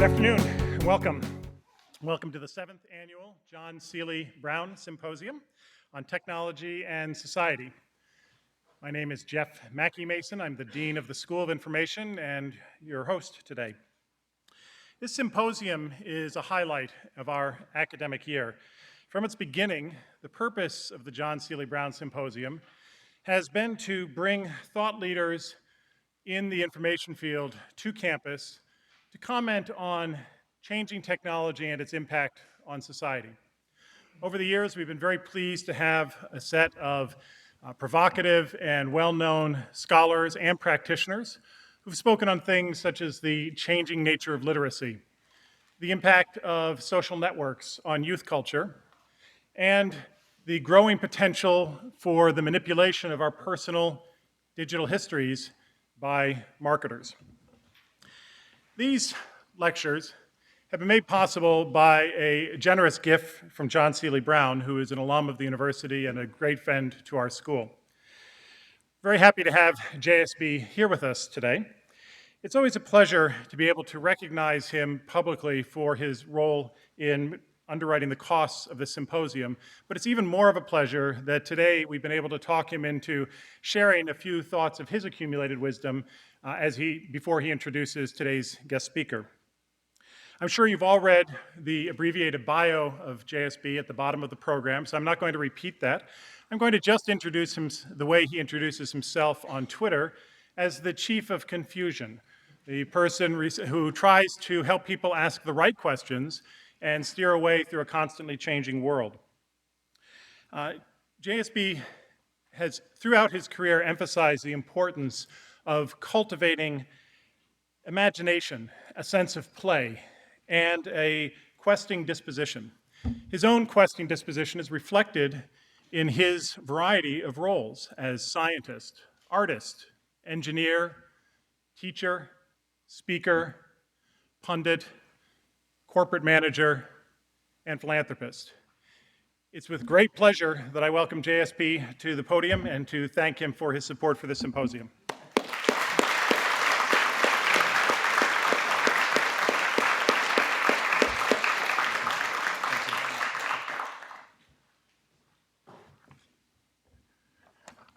afternoon, and welcome. Welcome to the 7th Annual John Seely Brown Symposium on Technology and Society. My name is Jeff Mackey-Mason. I'm the Dean of the School of Information and your host today. This symposium is a highlight of our academic year. From its beginning, the purpose of the John Seely Brown Symposium has been to bring thought leaders in the information field to campus to comment on changing technology and its impact on society. Over the years, we've been very pleased to have a set of provocative and well-known scholars and practitioners who've spoken on things such as the changing nature of literacy, the impact of social networks on youth culture, and the growing potential for the manipulation of our personal digital histories by marketers. These lectures have been made possible by a generous gift from John Seely Brown, who is an alum of the university and a great friend to our school. Very happy to have JSB here with us today. It's always a pleasure to be able to recognize him publicly for his role in underwriting the costs of this symposium, but it's even more of a pleasure that today we've been able to talk him into sharing a few thoughts of his accumulated wisdom before he introduces today's guest speaker. I'm sure you've all read the abbreviated bio of JSB at the bottom of the program, so I'm not going to repeat that. I'm going to just introduce him the way he introduces himself on Twitter as the Chief of Confusion, the person who tries to help people ask the right questions and steer away through a constantly changing world. JSB has, throughout his career, emphasized the importance of cultivating imagination, a sense of play, and a questing disposition. His own questing disposition is reflected in his variety of roles as scientist, artist, engineer, teacher, speaker, pundit, corporate manager, and philanthropist. It's with great pleasure that I welcome JSB to the podium and to thank him for his support for this symposium.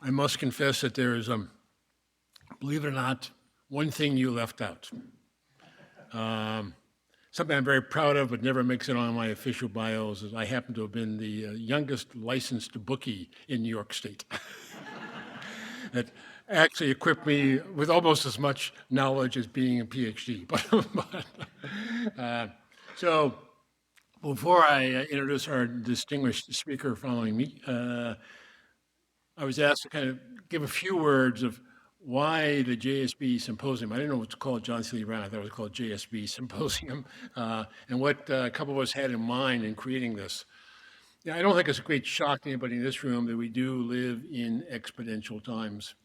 I must confess that there is, believe it or not, one thing you left out. Something I'm very proud of, but never makes it on my official bios, is I happen to have been the youngest licensed bookie in New York State. That actually equipped me with almost as much knowledge as being a PhD. So before I introduce our distinguished speaker following me, I was asked to kind of give a few words of why the JSB Symposium. I didn't know what to call it, John Seely Brown. I thought it was called JSB Symposium, and what a couple of us had in mind in creating this. Yeah, I don't think it's a great shock to anybody in this room that we do live in exponential times.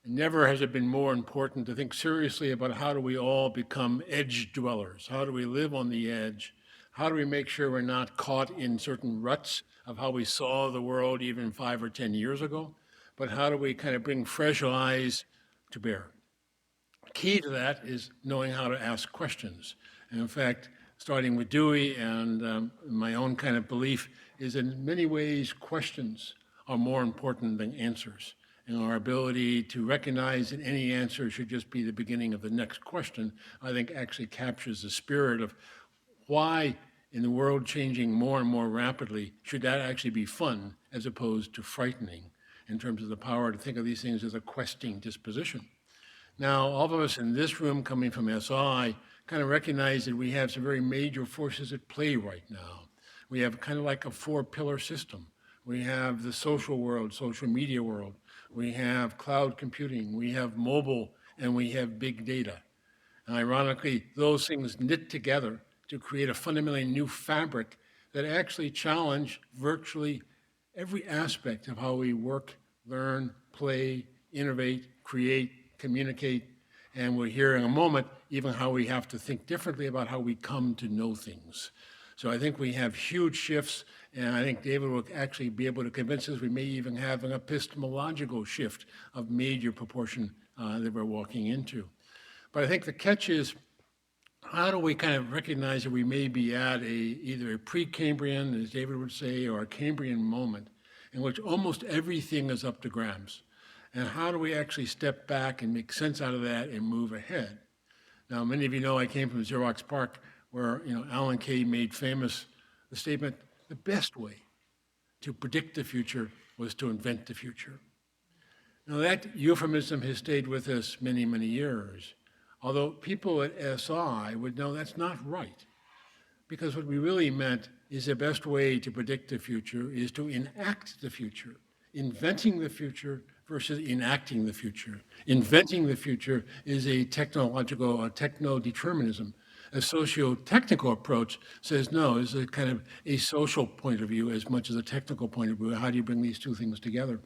And never has it been more important to think seriously about how do we all become edge dwellers? How do we live on the edge? How do we make sure we're not caught in certain ruts of how we saw the world even 5 or 10 years ago? But how do we kind of bring fresh eyes to bear? Key to that is knowing how to ask questions. And in fact, starting with Dewey and my own kind of belief is in many ways questions are more important than answers. And our ability to recognize that any answer should just be the beginning of the next question, I think actually captures the spirit of why in the world changing more and more rapidly should that actually be fun as opposed to frightening in terms of the power to think of these things as a questing disposition. Now, all of us in this room coming from SI kind of recognize that we have some very major forces at play right now. We have kind of like a 4-pillar system. We have the social world, social media world. We have cloud computing. We have mobile, and we have big data. And ironically, those things knit together to create a fundamentally new fabric that actually challenge virtually every aspect of how we work, learn, play, innovate, create, communicate, and we'll hear in a moment even how we have to think differently about how we come to know things. So I think we have huge shifts, and I think David will actually be able to convince us we may even have an epistemological shift of major proportion that we're walking into. But I think the catch is how do we kind of recognize that we may be at either a Precambrian, as David would say, or a Cambrian moment in which almost everything is up to grabs? And how do we actually step back and make sense out of that and move ahead? Now, many of you know I came from Xerox PARC, where Alan Kay made famous the statement, the best way to predict the future was to invent the future. Now, that euphemism has stayed with us many, many years, although people at SI would know that's not right, because what we really meant is the best way to predict the future is to enact the future, inventing the future versus enacting the future. Inventing the future is a technological or techno-determinism. A socio-technical approach says, no, it's a kind of a social point of view as much as a technical point of view. How do you bring these two things together?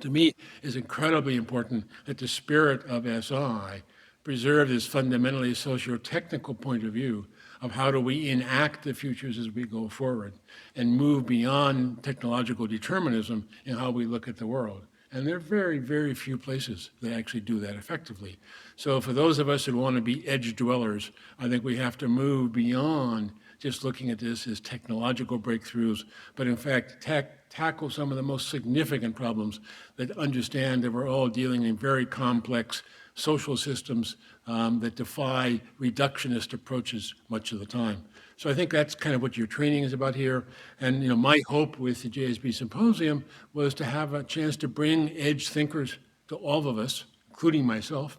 To me, it's incredibly important that the spirit of SI preserve this fundamentally socio-technical point of view of how do we enact the futures as we go forward and move beyond technological determinism in how we look at the world. And there are very, very few places that actually do that effectively. So for those of us who want to be edge dwellers, I think we have to move beyond just looking at this as technological breakthroughs, but in fact tackle some of the most significant problems that understand that we're all dealing in very complex social systems that defy reductionist approaches much of the time. So I think that's kind of what your training is about here. And my hope with the JSB Symposium was to have a chance to bring edge thinkers to all of us, including myself,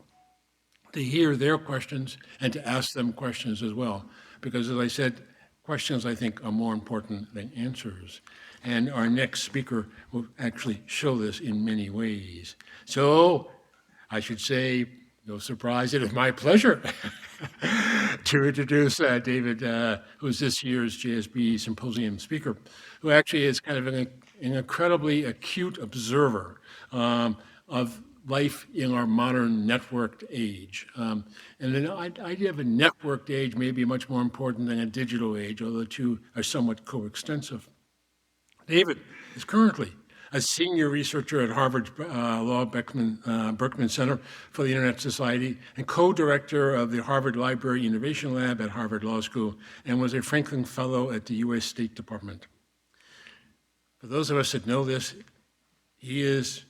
to hear their questions and to ask them questions as well. Because as I said, questions I think are more important than answers. And our next speaker will actually show this in many ways. So I should say, no surprise, it is my pleasure to introduce David, who's this year's JSB Symposium speaker, who actually is kind of an incredibly acute observer of life in our modern networked age. And the idea of a networked age may be much more important than a digital age, although the two are somewhat coextensive. David is currently a senior researcher at Harvard's Law Berkman Center for the Internet Society and co-director of the Harvard Library Innovation Lab at Harvard Law School, and was a Franklin Fellow at the U.S. State Department. For those of us that know this, he is,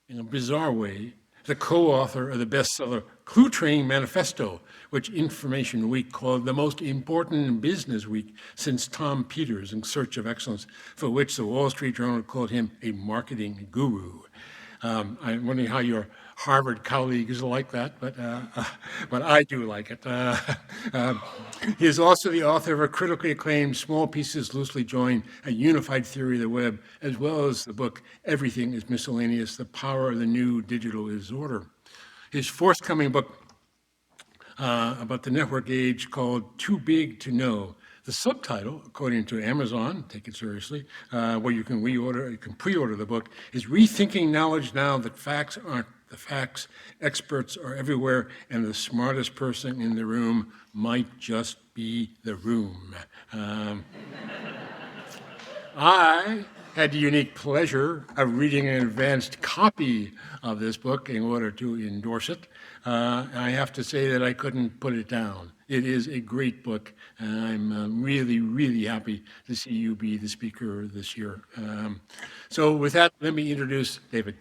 in a bizarre way, the co-author of the bestseller Clue Train Manifesto, which Information Week called the most important business week since Tom Peters' In Search of Excellence, for which the Wall Street Journal called him a marketing guru. I'm wondering how your Harvard colleagues like that, but I do like it. He is also the author of a critically acclaimed Small Pieces Loosely Joined, a Unified Theory of the Web, as well as the book Everything is Miscellaneous, The Power of the New Digital Disorder. His forthcoming book about the network age called Too Big to Know. The subtitle, according to Amazon, take it seriously, where you can pre-order the book, is Rethinking Knowledge Now That Facts Aren't the Facts. Experts are everywhere, and the smartest person in the room might just be the room. I had the unique pleasure of reading an advanced copy of this book in order to endorse it. I have to say that I couldn't put it down. It is a great book, and I'm really, really happy to see you be the speaker this year. So with that, let me introduce David.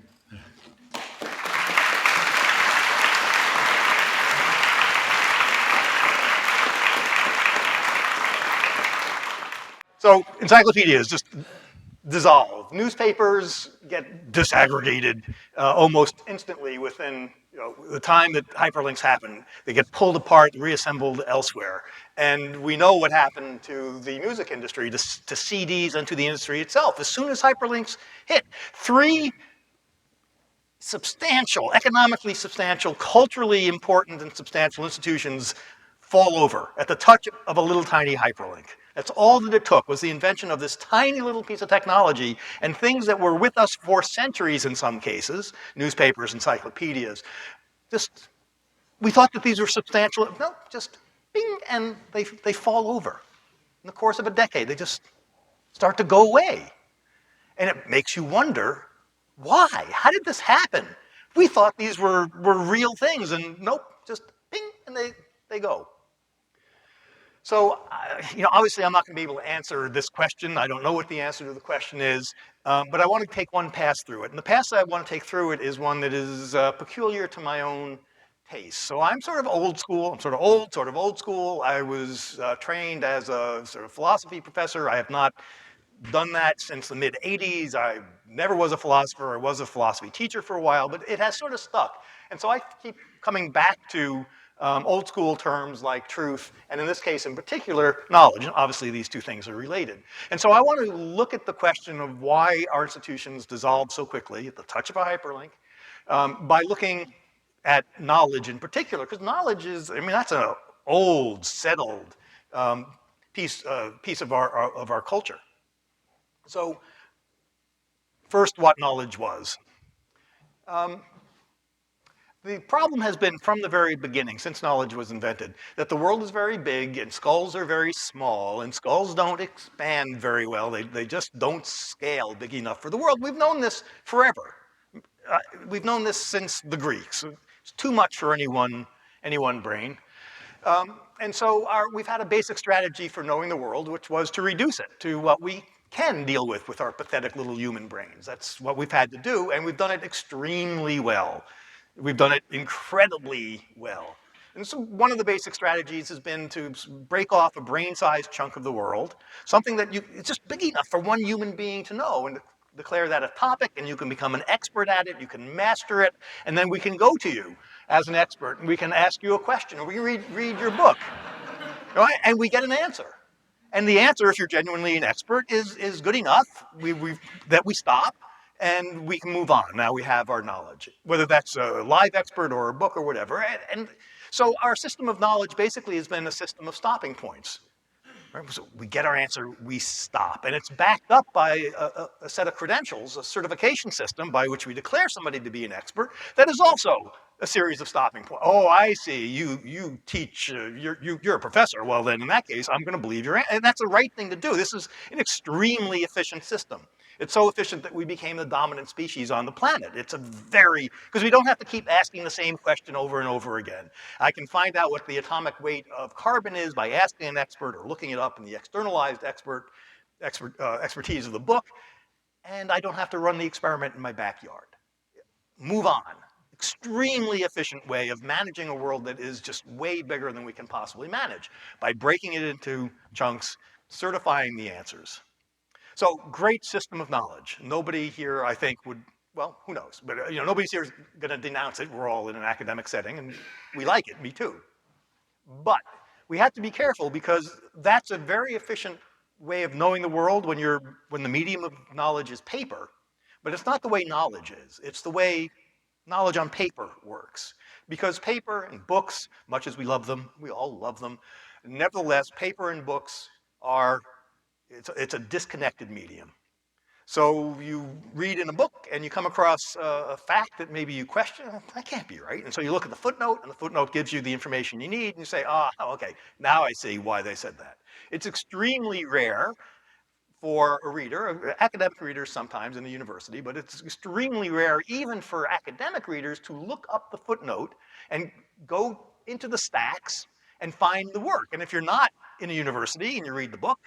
So encyclopedias just dissolve. Newspapers get disaggregated almost instantly within the time that hyperlinks happen. They get pulled apart and reassembled elsewhere. And we know what happened to the music industry, to CDs, and to the industry itself. As soon as hyperlinks hit, three substantial, economically substantial, culturally important and substantial institutions fall over at the touch of a little tiny hyperlink. That's all that it took, was the invention of this tiny little piece of technology, and things that were with us for centuries in some cases, newspapers, encyclopedias. We thought that these were substantial. No, just bing, and they fall over. In the course of a decade, they just start to go away. And it makes you wonder, why? How did this happen? We thought these were real things, and nope, just bing, and they go. So, obviously I'm not going to be able to answer this question. I don't know what the answer to the question is, but I want to take one pass through it. And the pass that I want to take through it is one that is peculiar to my own taste. So I'm sort of old school. I'm sort of old school. I was trained as a sort of philosophy professor. I have not done that since the mid 80s. I never was a philosopher. I was a philosophy teacher for a while, but it has sort of stuck. And so I keep coming back to old school terms like truth, and in this case in particular, knowledge. And obviously these two things are related. And so I want to look at the question of why our institutions dissolve so quickly at the touch of a hyperlink by looking at knowledge in particular, because knowledge is, I mean, that's an old, settled piece of our culture. So first, what knowledge was. The problem has been from the very beginning, since knowledge was invented, that the world is very big and skulls are very small, and skulls don't expand very well. They just don't scale big enough for the world. We've known this forever. We've known this since the Greeks. It's too much for any one brain. And so we've had a basic strategy for knowing the world, which was to reduce it to what we can deal with our pathetic little human brains. That's what we've had to do, and we've done it extremely well. We've done it incredibly well. And so one of the basic strategies has been to break off a brain-sized chunk of the world, something that it's just big enough for one human being to know, and declare that a topic, and you can become an expert at it, you can master it, and then we can go to you as an expert, and we can ask you a question, or we read your book, right? And we get an answer. And the answer, if you're genuinely an expert, is good enough that we stop and we can move on. Now we have our knowledge, whether that's a live expert or a book or whatever. And so our system of knowledge basically has been a system of stopping points. Right? So we get our answer, we stop. And it's backed up by a set of credentials, a certification system by which we declare somebody to be an expert that is also a series of stopping points. Oh, I see, you teach, you're a professor. Well, then in that case, I'm going to believe your answer. And that's the right thing to do. This is an extremely efficient system. It's so efficient that we became the dominant species on the planet. It's a very, because we don't have to keep asking the same question over and over again. I can find out what the atomic weight of carbon is by asking an expert or looking it up in the externalized expertise of the book, and I don't have to run the experiment in my backyard. Move on. Extremely efficient way of managing a world that is just way bigger than we can possibly manage by breaking it into chunks, certifying the answers. So great system of knowledge. Nobody here, I think, would, well, who knows? But nobody's here going to denounce it. We're all in an academic setting, and we like it. Me too. But we have to be careful because that's a very efficient way of knowing the world when the medium of knowledge is paper. But it's not the way knowledge is. It's the way knowledge on paper works. Because paper and books, much as we love them, we all love them, nevertheless, paper and books are it's a disconnected medium. So you read in a book and you come across a fact that maybe you question, that can't be right. And so you look at the footnote, and the footnote gives you the information you need, and you say, okay, now I see why they said that. It's extremely rare for a reader, academic readers sometimes in the university, but it's extremely rare even for academic readers to look up the footnote and go into the stacks and find the work. And if you're not in a university and you read the book,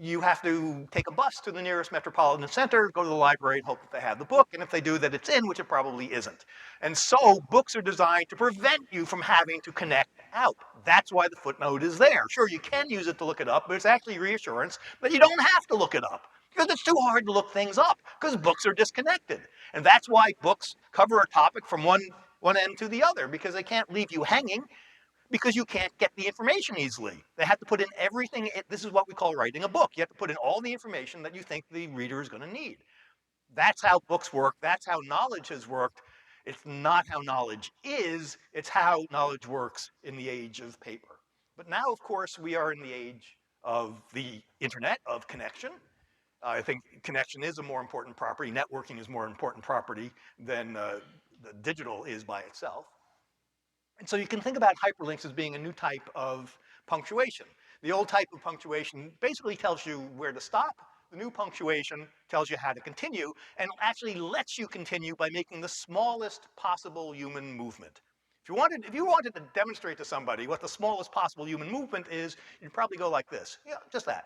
you have to take a bus to the nearest metropolitan center, go to the library and hope that they have the book, and if they do, that it's in, which it probably isn't. And so books are designed to prevent you from having to connect out. That's why the footnote is there. Sure, you can use it to look it up, but it's actually reassurance that you don't have to look it up, because it's too hard to look things up, because books are disconnected. And that's why books cover a topic from one end to the other, because they can't leave you hanging, because you can't get the information easily. They have to put in everything. This is what we call writing a book. You have to put in all the information that you think the reader is going to need. That's how books work. That's how knowledge has worked. It's not how knowledge is. It's how knowledge works in the age of paper. But now, of course, we are in the age of the internet, of connection. I think connection is a more important property. Networking is more important property than the digital is by itself. And so you can think about hyperlinks as being a new type of punctuation. The old type of punctuation basically tells you where to stop. The new punctuation tells you how to continue, and actually lets you continue by making the smallest possible human movement. If If you wanted to demonstrate to somebody what the smallest possible human movement is, you'd probably go like this. Yeah, just that.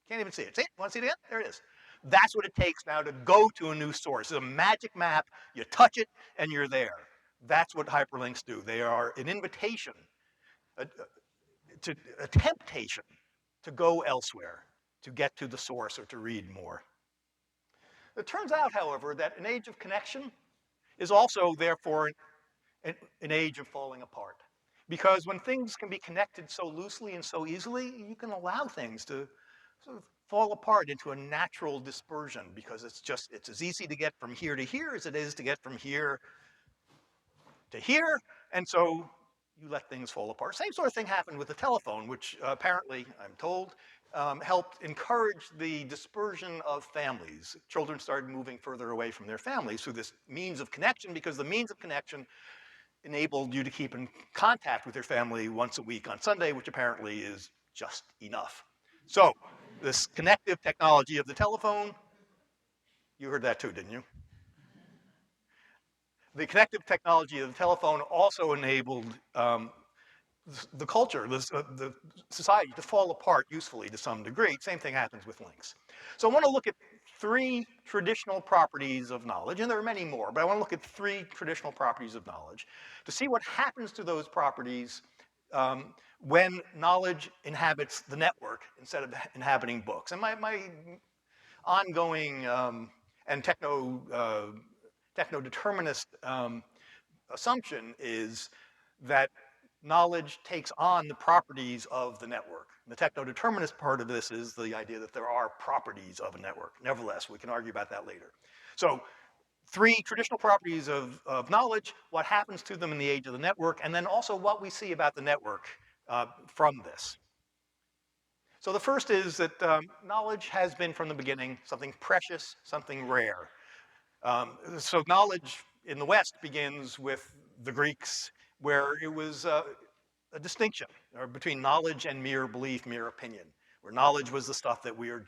Can't even see it. See it? Want to see it again? There it is. That's what it takes now to go to a new source. It's a magic map. You touch it, and you're there. That's what hyperlinks do. They are an invitation, a temptation to go elsewhere, to get to the source or to read more. It turns out, however, that an age of connection is also, therefore, an age of falling apart. Because when things can be connected so loosely and so easily, you can allow things to sort of fall apart into a natural dispersion because it's as easy to get from here to here as it is to get from here to here. And so you let things fall apart. Same sort of thing happened with the telephone, which apparently, I'm told, helped encourage the dispersion of families. Children started moving further away from their families through this means of connection because the means of connection enabled you to keep in contact with your family once a week on Sunday, which apparently is just enough. So this connective technology of the telephone, you heard that too, didn't you? The connective technology of the telephone also enabled the culture, the society to fall apart usefully to some degree. Same thing happens with links. So I want to look at 3 traditional properties of knowledge, and there are many more, but I want to look at 3 traditional properties of knowledge to see what happens to those properties when knowledge inhabits the network instead of inhabiting books. And my ongoing and techno-determinist assumption is that knowledge takes on the properties of the network. The techno-determinist part of this is the idea that there are properties of a network. Nevertheless, we can argue about that later. So 3 traditional properties of knowledge, what happens to them in the age of the network, and then also what we see about the network from this. So the first is that knowledge has been from the beginning something precious, something rare. So knowledge in the West begins with the Greeks, where it was a distinction between knowledge and mere belief, mere opinion, where knowledge was the stuff that we are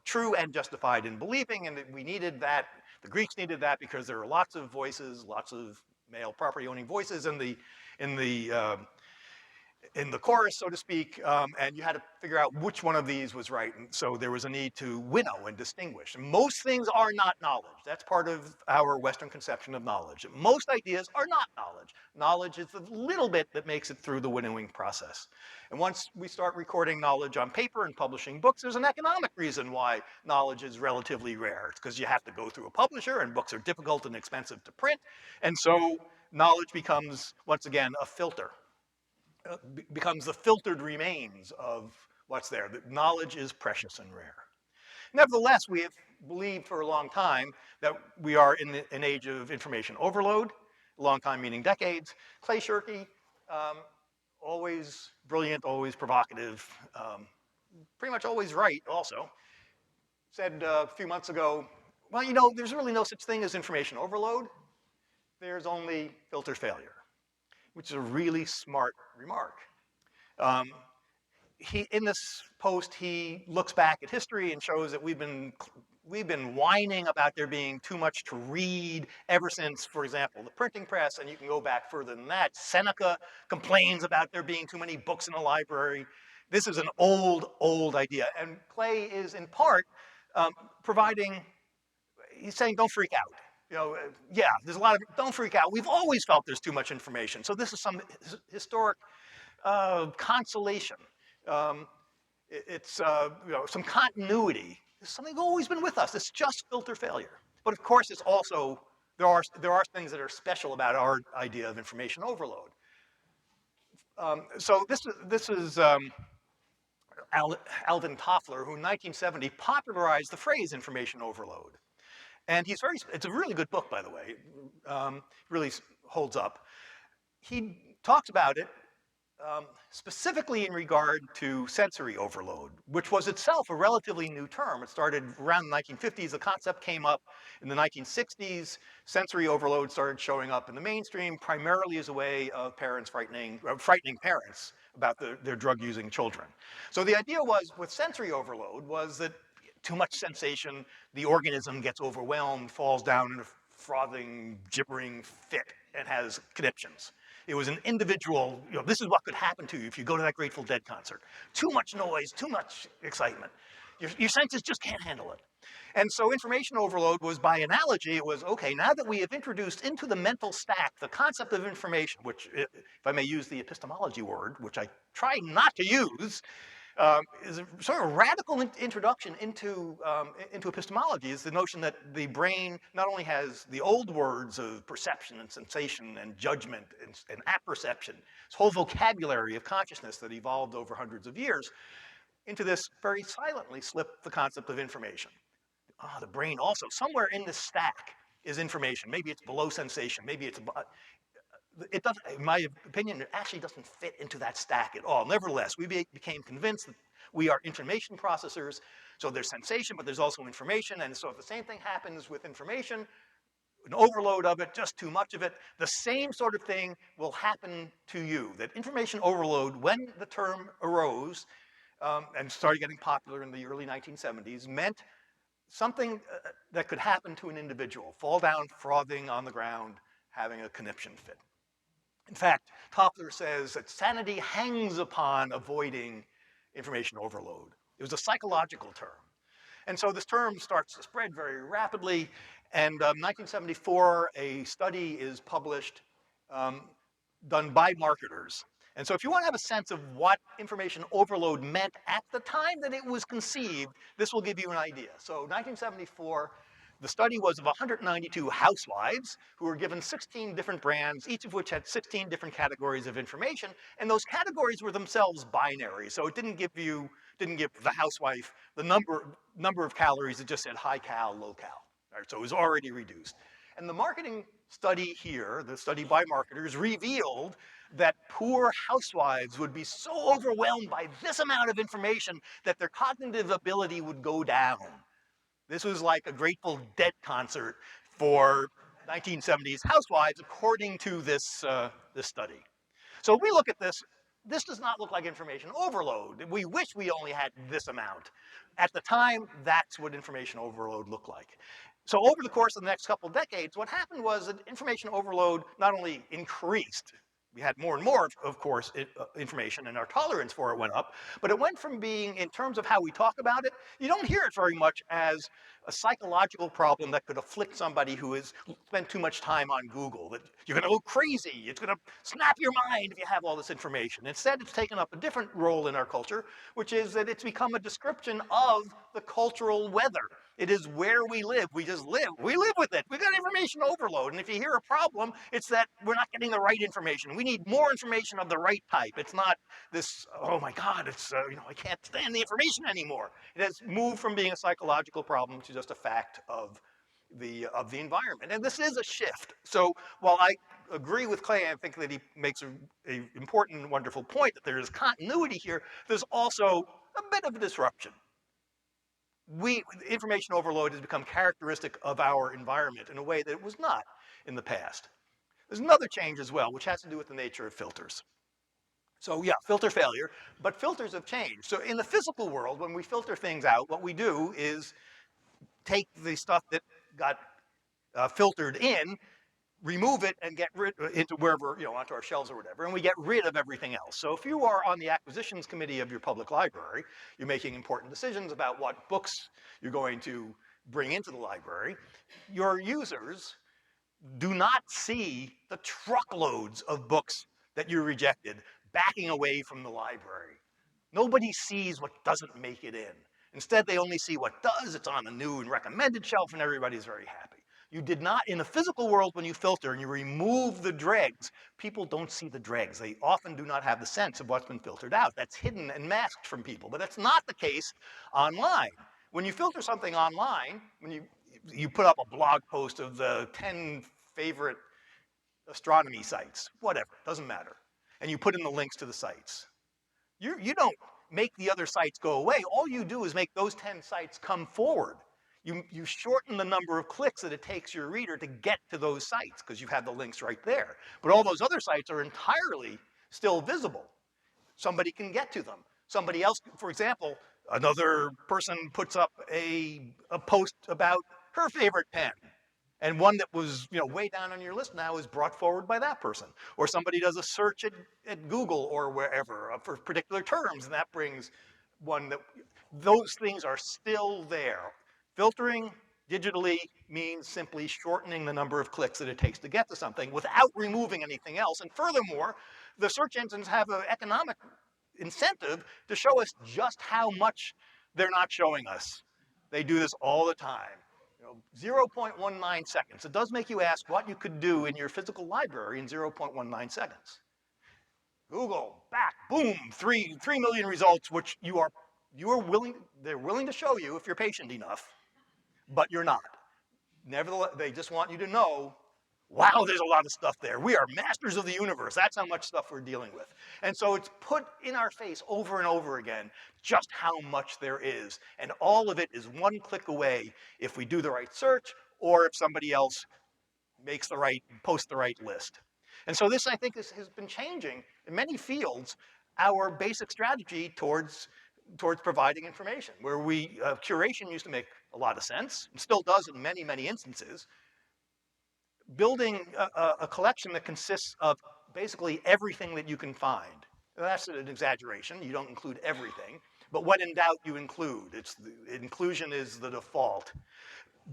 true and justified in believing, and that we needed that. The Greeks needed that because there were lots of voices, lots of male property-owning voices in the chorus, so to speak, and you had to figure out which one of these was right. And so there was a need to winnow and distinguish. And most things are not knowledge. That's part of our Western conception of knowledge. Most ideas are not knowledge. Knowledge is the little bit that makes it through the winnowing process. And once we start recording knowledge on paper and publishing books, there's an economic reason why knowledge is relatively rare. It's because you have to go through a publisher, and books are difficult and expensive to print. And so knowledge becomes, once again, a filter. Becomes the filtered remains of what's there. That knowledge is precious and rare. Nevertheless, we have believed for a long time that we are in an age of information overload, a long time meaning decades. Clay Shirky, always brilliant, always provocative, pretty much always right also, said a few months ago, well, you know, there's really no such thing as information overload. There's only filter failure, which is a really smart remark. In this post, he looks back at history and shows that we've been whining about there being too much to read ever since, for example, the printing press, and you can go back further than that. Seneca complains about there being too many books in the library. This is an old idea, and Clay is in part he's saying don't freak out. You know, yeah, there's a lot of, don't freak out. We've always felt there's too much information. So this is some historic consolation. It's you know, some continuity. It's something always been with us. It's just filter failure. But of course, it's also, there are things that are special about our idea of information overload. So this is Alvin Toffler, who in 1970 popularized the phrase information overload. And it's a really good book, by the way. Really holds up. He talks about it specifically in regard to sensory overload, which was itself a relatively new term. It started around the 1950s. The concept came up in the 1960s. Sensory overload started showing up in the mainstream, primarily as a way of frightening parents about their drug-using children. So the idea with sensory overload was that too much sensation, the organism gets overwhelmed, falls down in a frothing, gibbering fit, and has conniptions. It was an individual, this is what could happen to you if you go to that Grateful Dead concert. Too much noise, too much excitement. Your senses just can't handle it. And so information overload was, by analogy, it was, okay, now that we have introduced into the mental stack the concept of information, which, if I may use the epistemology word, which I try not to use, is a sort of radical introduction into epistemology, is the notion that the brain not only has the old words of perception and sensation and judgment and apperception, this whole vocabulary of consciousness that evolved over hundreds of years, into this very silently slipped the concept of information. The brain also, somewhere in the stack is information. Maybe it's below sensation, maybe it's above. It doesn't, in my opinion, it actually doesn't fit into that stack at all. Nevertheless, we became convinced that we are information processors. So there's sensation, but there's also information. And so if the same thing happens with information, an overload of it, just too much of it, the same sort of thing will happen to you. That information overload, when the term arose and started getting popular in the early 1970s, meant something that could happen to an individual, fall down frothing on the ground, having a conniption fit. In fact, Toffler says that sanity hangs upon avoiding information overload. It was a psychological term. And so this term starts to spread very rapidly. And 1974, a study is published done by marketers. And so if you want to have a sense of what information overload meant at the time that it was conceived, this will give you an idea. So 1974, the study was of 192 housewives who were given 16 different brands, each of which had 16 different categories of information, and those categories were themselves binary. So it didn't give the housewife the number of calories, it just said high cal, low cal. Right? So it was already reduced. And the marketing study here, the study by marketers, revealed that poor housewives would be so overwhelmed by this amount of information that their cognitive ability would go down. This was like a Grateful Dead concert for 1970s housewives, according to this study. So if we look at this, this does not look like information overload. We wish we only had this amount. At the time, that's what information overload looked like. So over the course of the next couple of decades, what happened was that information overload not only increased, we had more and more, of course, information, and our tolerance for it went up, but it went from being, in terms of how we talk about it, you don't hear it very much as a psychological problem that could afflict somebody who has spent too much time on Google, that you're going to go crazy, it's going to snap your mind if you have all this information. Instead, it's taken up a different role in our culture, which is that it's become a description of the cultural weather. It is where we live. We just live. We live with it. We've got information overload. And if you hear a problem, it's that we're not getting the right information. We need more information of the right type. It's not this, oh my God, it's, I can't stand the information anymore. It has moved from being a psychological problem to just a fact of the environment. And this is a shift. So while I agree with Clay, I think that he makes an important and wonderful point that there is continuity here, there's also a bit of a disruption. Information overload has become characteristic of our environment in a way that it was not in the past. There's another change as well, which has to do with the nature of filters. So yeah, filter failure, but filters have changed. So in the physical world, when we filter things out, what we do is take the stuff that got filtered in, remove it and get rid into wherever, onto our shelves or whatever, and we get rid of everything else. So if you are on the acquisitions committee of your public library, you're making important decisions about what books you're going to bring into the library, your users do not see the truckloads of books that you rejected backing away from the library. Nobody sees what doesn't make it in. Instead, they only see what does. It's on the new and recommended shelf, and everybody's very happy. You did not, in the physical world, when you filter and you remove the dregs, people don't see the dregs. They often do not have the sense of what's been filtered out. That's hidden and masked from people, but that's not the case online. When you filter something online, when you put up a blog post of the 10 favorite astronomy sites, whatever, doesn't matter, and you put in the links to the sites, you don't make the other sites go away. All you do is make those 10 sites come forward. You shorten the number of clicks that it takes your reader to get to those sites because you have the links right there. But all those other sites are entirely still visible. Somebody can get to them. Somebody else, for example, another person puts up a post about her favorite pen. And one that was, way down on your list now is brought forward by that person. Or somebody does a search at Google or wherever for particular terms, and that brings one that, those things are still there. Filtering digitally means simply shortening the number of clicks that it takes to get to something without removing anything else. And furthermore, the search engines have an economic incentive to show us just how much they're not showing us. They do this all the time. 0.19 seconds. It does make you ask what you could do in your physical library in 0.19 seconds. Google, back, boom, 3 million results, which they're willing to show you if you're patient enough, but you're not. Nevertheless, they just want you to know, wow, there's a lot of stuff there. We are masters of the universe. That's how much stuff we're dealing with. And so it's put in our face over and over again just how much there is. And all of it is one click away if we do the right search or if somebody else posts the right list. And so this, I think, has been changing in many fields our basic strategy towards providing information, where curation used to make a lot of sense, and still does in many, many instances. Building a collection that consists of basically everything that you can find. That's an exaggeration. You don't include everything. But when in doubt, you include. Inclusion is the default.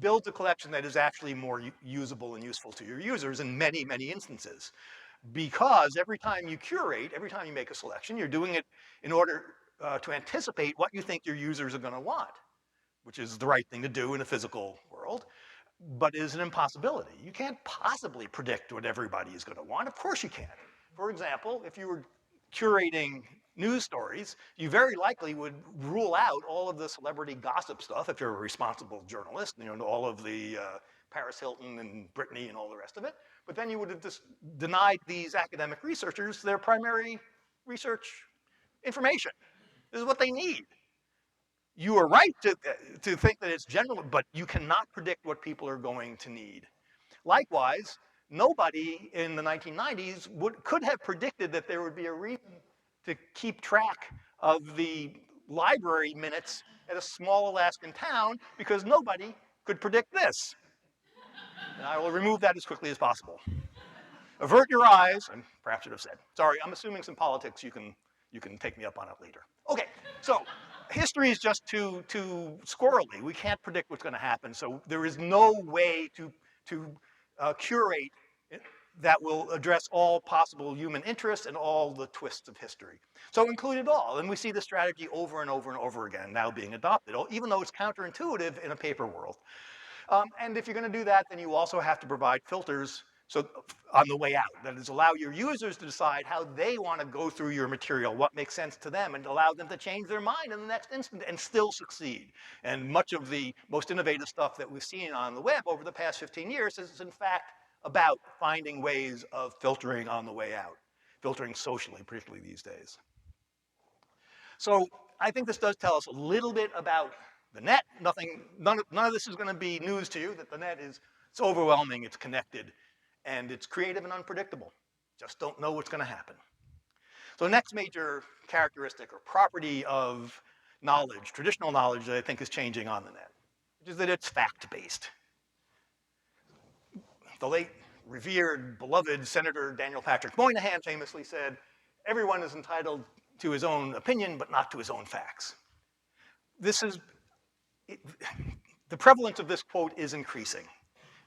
Build a collection that is actually more usable and useful to your users in many, many instances. Because every time you curate, every time you make a selection, you're doing it in order to anticipate what you think your users are going to want, which is the right thing to do in a physical world, but is an impossibility. You can't possibly predict what everybody is going to want. Of course you can. For example, if you were curating news stories, you very likely would rule out all of the celebrity gossip stuff if you're a responsible journalist, all of the Paris Hilton and Britney and all the rest of it. But then you would have just denied these academic researchers their primary research information. This is what they need. You are right to think that it's general, but you cannot predict what people are going to need. Likewise, nobody in the 1990s could have predicted that there would be a reason to keep track of the library minutes at a small Alaskan town, because nobody could predict this. And I will remove that as quickly as possible. Avert your eyes, and perhaps should have said. Sorry, I'm assuming some politics. You can take me up on it later. Okay, so history is just too squirrely. We can't predict what's going to happen, so there is no way to curate that will address all possible human interests and all the twists of history. So include it all, and we see the strategy over and over and over again now being adopted, even though it's counterintuitive in a paper world. And if you're going to do that, then you also have to provide filters on the way out. That is, allow your users to decide how they want to go through your material, what makes sense to them, and allow them to change their mind in the next instant and still succeed. And much of the most innovative stuff that we've seen on the web over the past 15 years is, in fact, about finding ways of filtering on the way out, filtering socially, particularly these days. So I think this does tell us a little bit about the net. None of this is going to be news to you, that the net it's overwhelming, it's connected, and it's creative and unpredictable. Just don't know what's going to happen. So the next major characteristic or property of knowledge, traditional knowledge, that I think is changing on the net, which is that it's fact-based. The late, revered, beloved Senator Daniel Patrick Moynihan famously said, "Everyone is entitled to his own opinion, but not to his own facts." The prevalence of this quote is increasing.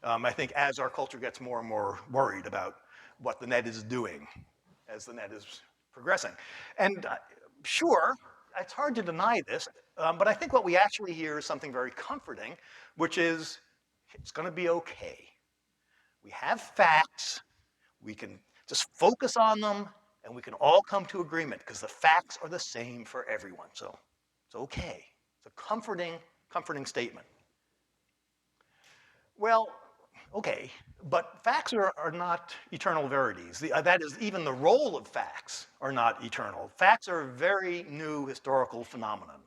I think as our culture gets more and more worried about what the net is doing as the net is progressing. And sure, it's hard to deny this, but I think what we actually hear is something very comforting, which is it's going to be okay. We have facts, we can just focus on them, and we can all come to agreement because the facts are the same for everyone. So it's okay. It's a comforting statement. Well, okay, but facts are not eternal verities. That is, even the role of facts are not eternal. Facts are a very new historical phenomenon,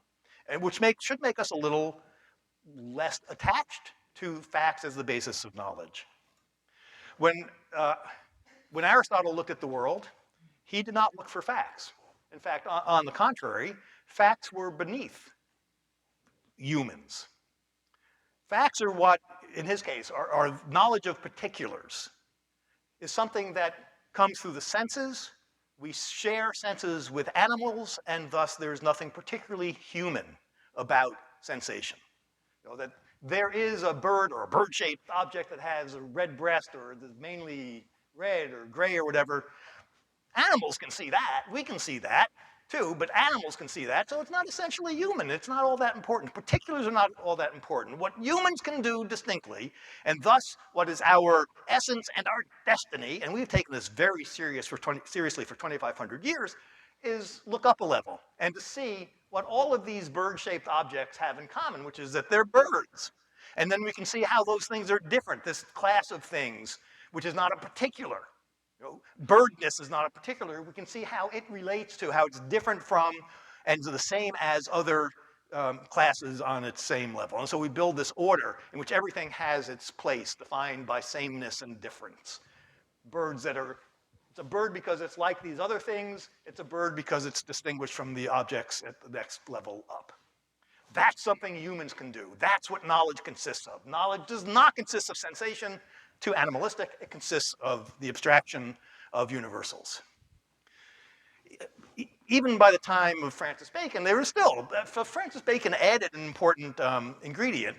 and which should make us a little less attached to facts as the basis of knowledge. When Aristotle looked at the world, he did not look for facts. In fact, on the contrary, facts were beneath humans. Facts are what, in his case, are knowledge of particulars, is something that comes through the senses. We share senses with animals, and thus there's nothing particularly human about sensation. You know, that there is a bird or a bird-shaped object that has a red breast or is mainly red or gray or whatever. Animals can see that. We can see that too, but animals can see that, so it's not essentially human. It's not all that important. Particulars are not all that important. What humans can do distinctly, and thus what is our essence and our destiny, and we've taken this very seriously for 2,500 years, is look up a level and to see what all of these bird-shaped objects have in common, which is that they're birds. And then we can see how those things are different, this class of things, which is not a particular. You know, birdness is not a particular. We can see how it relates to, how it's different from, and the same as other classes on its same level. And so we build this order in which everything has its place, defined by sameness and difference. Birds that are, it's a bird because it's like these other things. It's a bird because it's distinguished from the objects at the next level up. That's something humans can do. That's what knowledge consists of. Knowledge does not consist of sensation. Too animalistic. It consists of the abstraction of universals. Even by the time of Francis Bacon, there was still, Francis Bacon added an important ingredient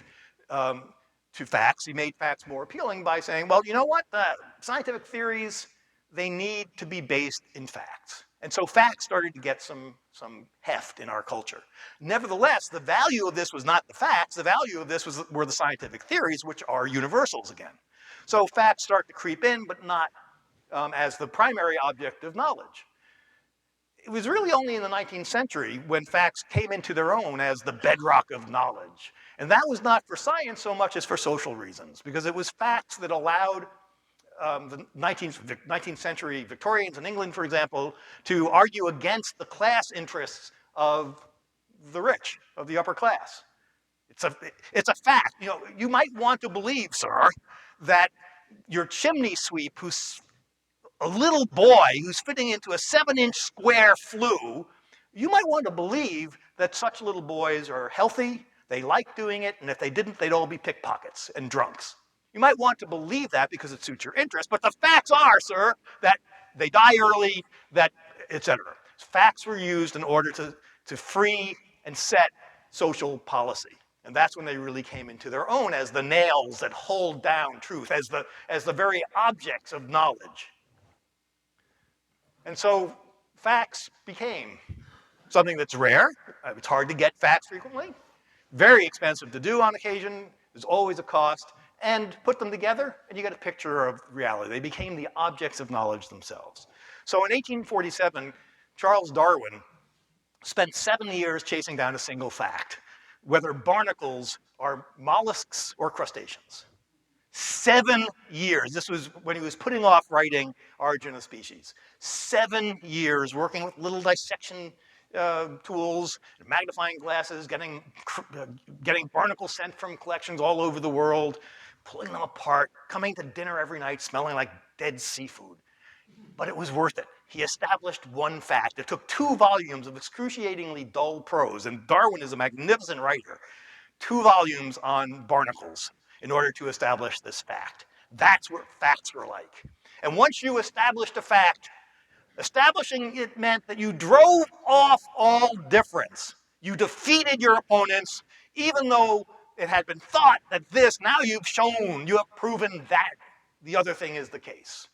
to facts. He made facts more appealing by saying, well, you know what? Scientific theories, they need to be based in facts. And so facts started to get some heft in our culture. Nevertheless, the value of this was not the facts. The value of this were the scientific theories, which are universals again. So facts start to creep in, but not as the primary object of knowledge. It was really only in the 19th century when facts came into their own as the bedrock of knowledge. And that was not for science so much as for social reasons, because it was facts that allowed the 19th century Victorians in England, for example, to argue against the class interests of the rich, of the upper class. It's a fact. You know, you might want to believe, sir, that your chimney sweep, who's a little boy who's fitting into a 7-inch square flue, you might want to believe that such little boys are healthy, they like doing it, and if they didn't, they'd all be pickpockets and drunks. You might want to believe that because it suits your interest, but the facts are, sir, that they die early, that, etc. Facts were used in order to free and set social policy. And that's when they really came into their own as the nails that hold down truth, as the very objects of knowledge. And so facts became something that's rare. It's hard to get facts frequently. Very expensive to do on occasion. There's always a cost. And put them together, and you get a picture of reality. They became the objects of knowledge themselves. So in 1847, Charles Darwin spent 7 years chasing down a single fact, whether barnacles are mollusks or crustaceans. 7 years. This was when he was putting off writing Origin of Species. 7 years working with little dissection tools, magnifying glasses, getting barnacles sent from collections all over the world, pulling them apart, coming to dinner every night smelling like dead seafood. But it was worth it. He established one fact. It took 2 volumes of excruciatingly dull prose, and Darwin is a magnificent writer. 2 volumes on barnacles in order to establish this fact. That's what facts were like. And once you established a fact, establishing it meant that you drove off all difference. You defeated your opponents, even though it had been thought that now you've shown, you have proven that the other thing is the case.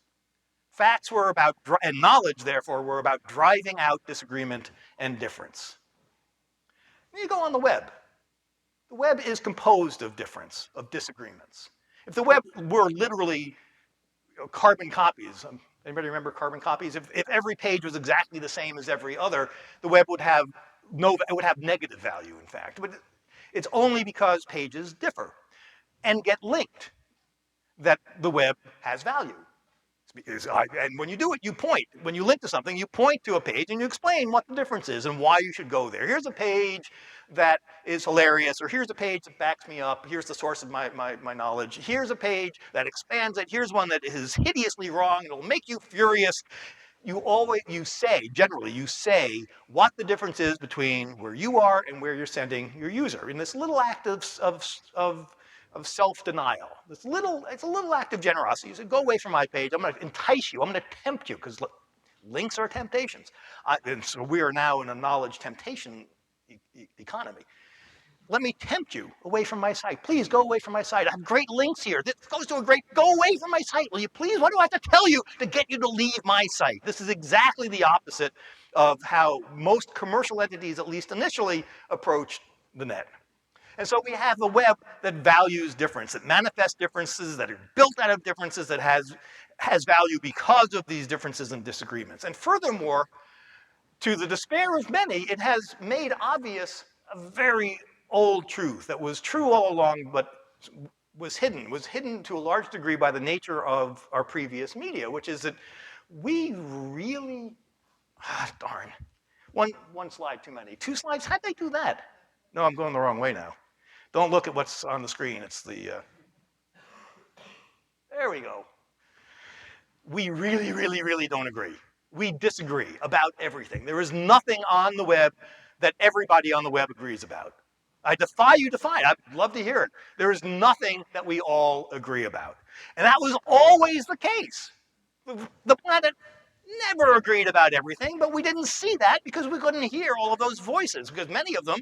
Facts were about, and knowledge, therefore, were about driving out disagreement and difference. Then you go on the web. The web is composed of difference, of disagreements. If the web were literally carbon copies, anybody remember carbon copies? If every page was exactly the same as every other, the web would have negative value, in fact. But it's only because pages differ and get linked that the web has value. And when you do it, you point. When you link to something, you point to a page and you explain what the difference is and why you should go there. Here's a page that is hilarious, or here's a page that backs me up. Here's the source of my knowledge. Here's a page that expands it. Here's one that is hideously wrong. It'll make you furious. Generally you say what the difference is between where you are and where you're sending your user in this little act of of self-denial. It's a little act of generosity. You say, go away from my page. I'm going to entice you. I'm going to tempt you, because links are temptations. And so we are now in a knowledge temptation economy. Let me tempt you away from my site. Please go away from my site. I have great links here. This goes to go away from my site. Will you please? What do I have to tell you to get you to leave my site? This is exactly the opposite of how most commercial entities, at least initially, approach the net. And so we have a web that values difference, that manifests differences, that are built out of differences, that has value because of these differences and disagreements. And furthermore, to the despair of many, it has made obvious a very old truth that was true all along, but was hidden to a large degree by the nature of our previous media, which is that we really, darn, one slide too many. 2 slides, how'd they do that? No, I'm going the wrong way now. Don't look at what's on the screen, it's the, there we go. We really, really, really don't agree. We disagree about everything. There is nothing on the web that everybody on the web agrees about. I defy you to find. I'd love to hear it. There is nothing that we all agree about. And that was always the case. The planet never agreed about everything, but we didn't see that because we couldn't hear all of those voices, because many of them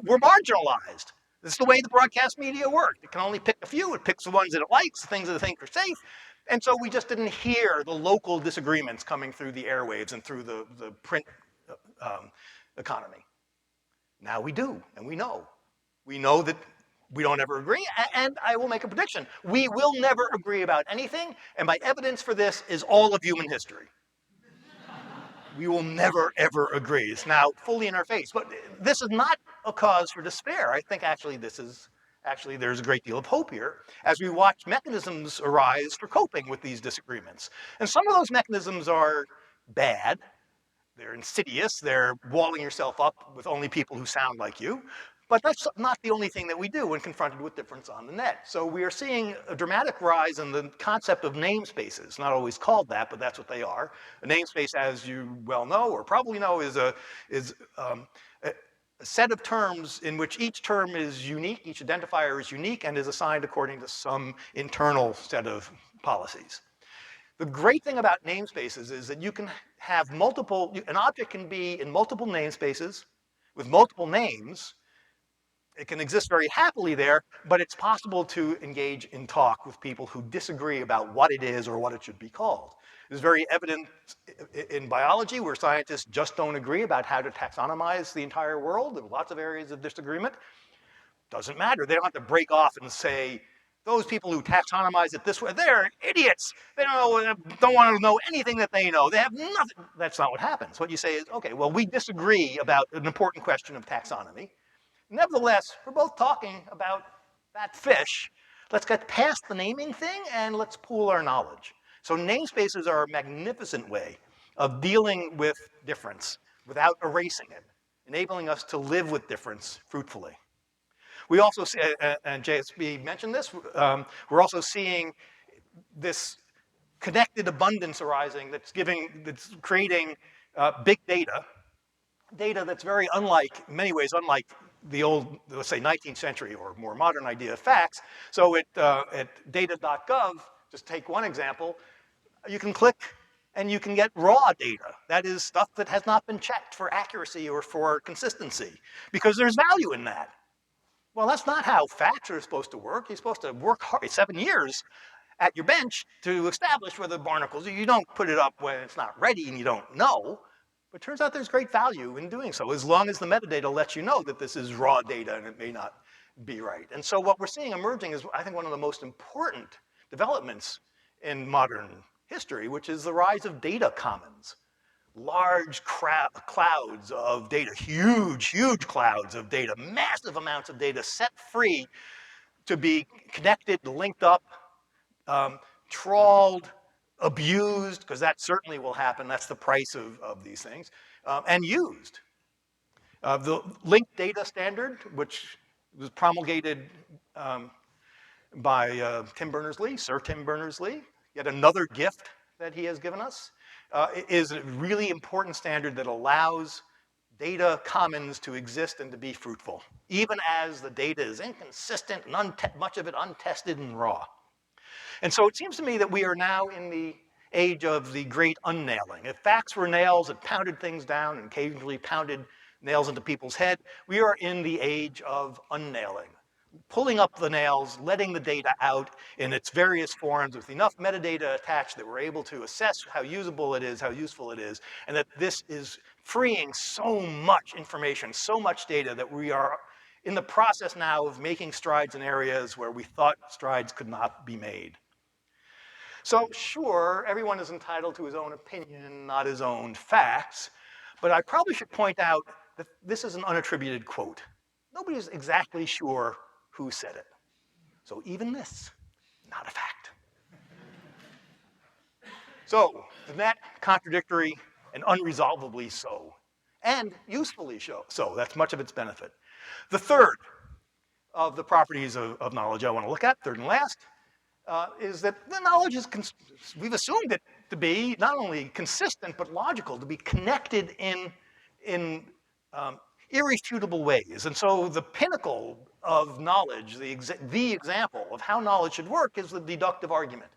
were marginalized. This is the way the broadcast media worked. It can only pick a few. It picks the ones that it likes, the things that it thinks are safe. And so we just didn't hear the local disagreements coming through the airwaves and through the print economy. Now we do, and we know. We know that we don't ever agree, and I will make a prediction. We will never agree about anything, and my evidence for this is all of human history. We will never, ever agree. It's now fully in our face. But this is not a cause for despair. I think actually there's a great deal of hope here as we watch mechanisms arise for coping with these disagreements. And some of those mechanisms are bad. They're insidious. They're walling yourself up with only people who sound like you. But that's not the only thing that we do when confronted with difference on the net. So we are seeing a dramatic rise in the concept of namespaces. Not always called that, but that's what they are. A namespace, as you well know or probably know, is a set of terms in which each term is unique, each identifier is unique, and is assigned according to some internal set of policies. The great thing about namespaces is that you can have an object can be in multiple namespaces with multiple names. It can exist very happily there, but it's possible to engage in talk with people who disagree about what it is or what it should be called. It's very evident in biology, where scientists just don't agree about how to taxonomize the entire world. There are lots of areas of disagreement. Doesn't matter. They don't have to break off and say, those people who taxonomize it this way, they're idiots. They don't want to know anything that they know. They have nothing. That's not what happens. What you say is, okay, well, we disagree about an important question of taxonomy. Nevertheless, we're both talking about that fish. Let's get past the naming thing and let's pool our knowledge. So namespaces are a magnificent way of dealing with difference without erasing it, enabling us to live with difference fruitfully. We also see, and JSB mentioned this, we're also seeing this connected abundance arising that's creating big data that's very unlike, in many ways, unlike the old, let's say, 19th century or more modern idea of facts. So at data.gov, just take one example, you can click and you can get raw data. That is stuff that has not been checked for accuracy or for consistency, because there's value in that. Well, that's not how facts are supposed to work. You're supposed to work hard, 7 years at your bench to establish whether barnacles, you don't put it up when it's not ready and you don't know. But it turns out there's great value in doing so, as long as the metadata lets you know that this is raw data and it may not be right. And so what we're seeing emerging is, I think, one of the most important developments in modern history, which is the rise of data commons. Large clouds of data, huge clouds of data, massive amounts of data set free to be connected, linked up, trawled, abused, because that certainly will happen. That's the price of these things, and used. The linked data standard, which was promulgated by Tim Berners-Lee, Sir Tim Berners-Lee, yet another gift that he has given us, is a really important standard that allows data commons to exist and to be fruitful, even as the data is inconsistent and much of it untested and raw. And so it seems to me that we are now in the age of the great unnailing. If facts were nails that pounded things down and occasionally pounded nails into people's head, we are in the age of unnailing. Pulling up the nails, letting the data out in its various forms with enough metadata attached that we're able to assess how usable it is, how useful it is, and that this is freeing so much information, so much data that we are in the process now of making strides in areas where we thought strides could not be made. So sure, everyone is entitled to his own opinion, not his own facts, but I probably should point out that this is an unattributed quote. Nobody's exactly sure who said it. So even this, not a fact. So the net contradictory and unresolvably so, and usefully so. That's much of its benefit. The third of the properties of knowledge I want to look at, third and last, is that the knowledge is, we've assumed it to be not only consistent, but logical, to be connected in irrefutable ways. And so the pinnacle of knowledge, the example of how knowledge should work is the deductive argument.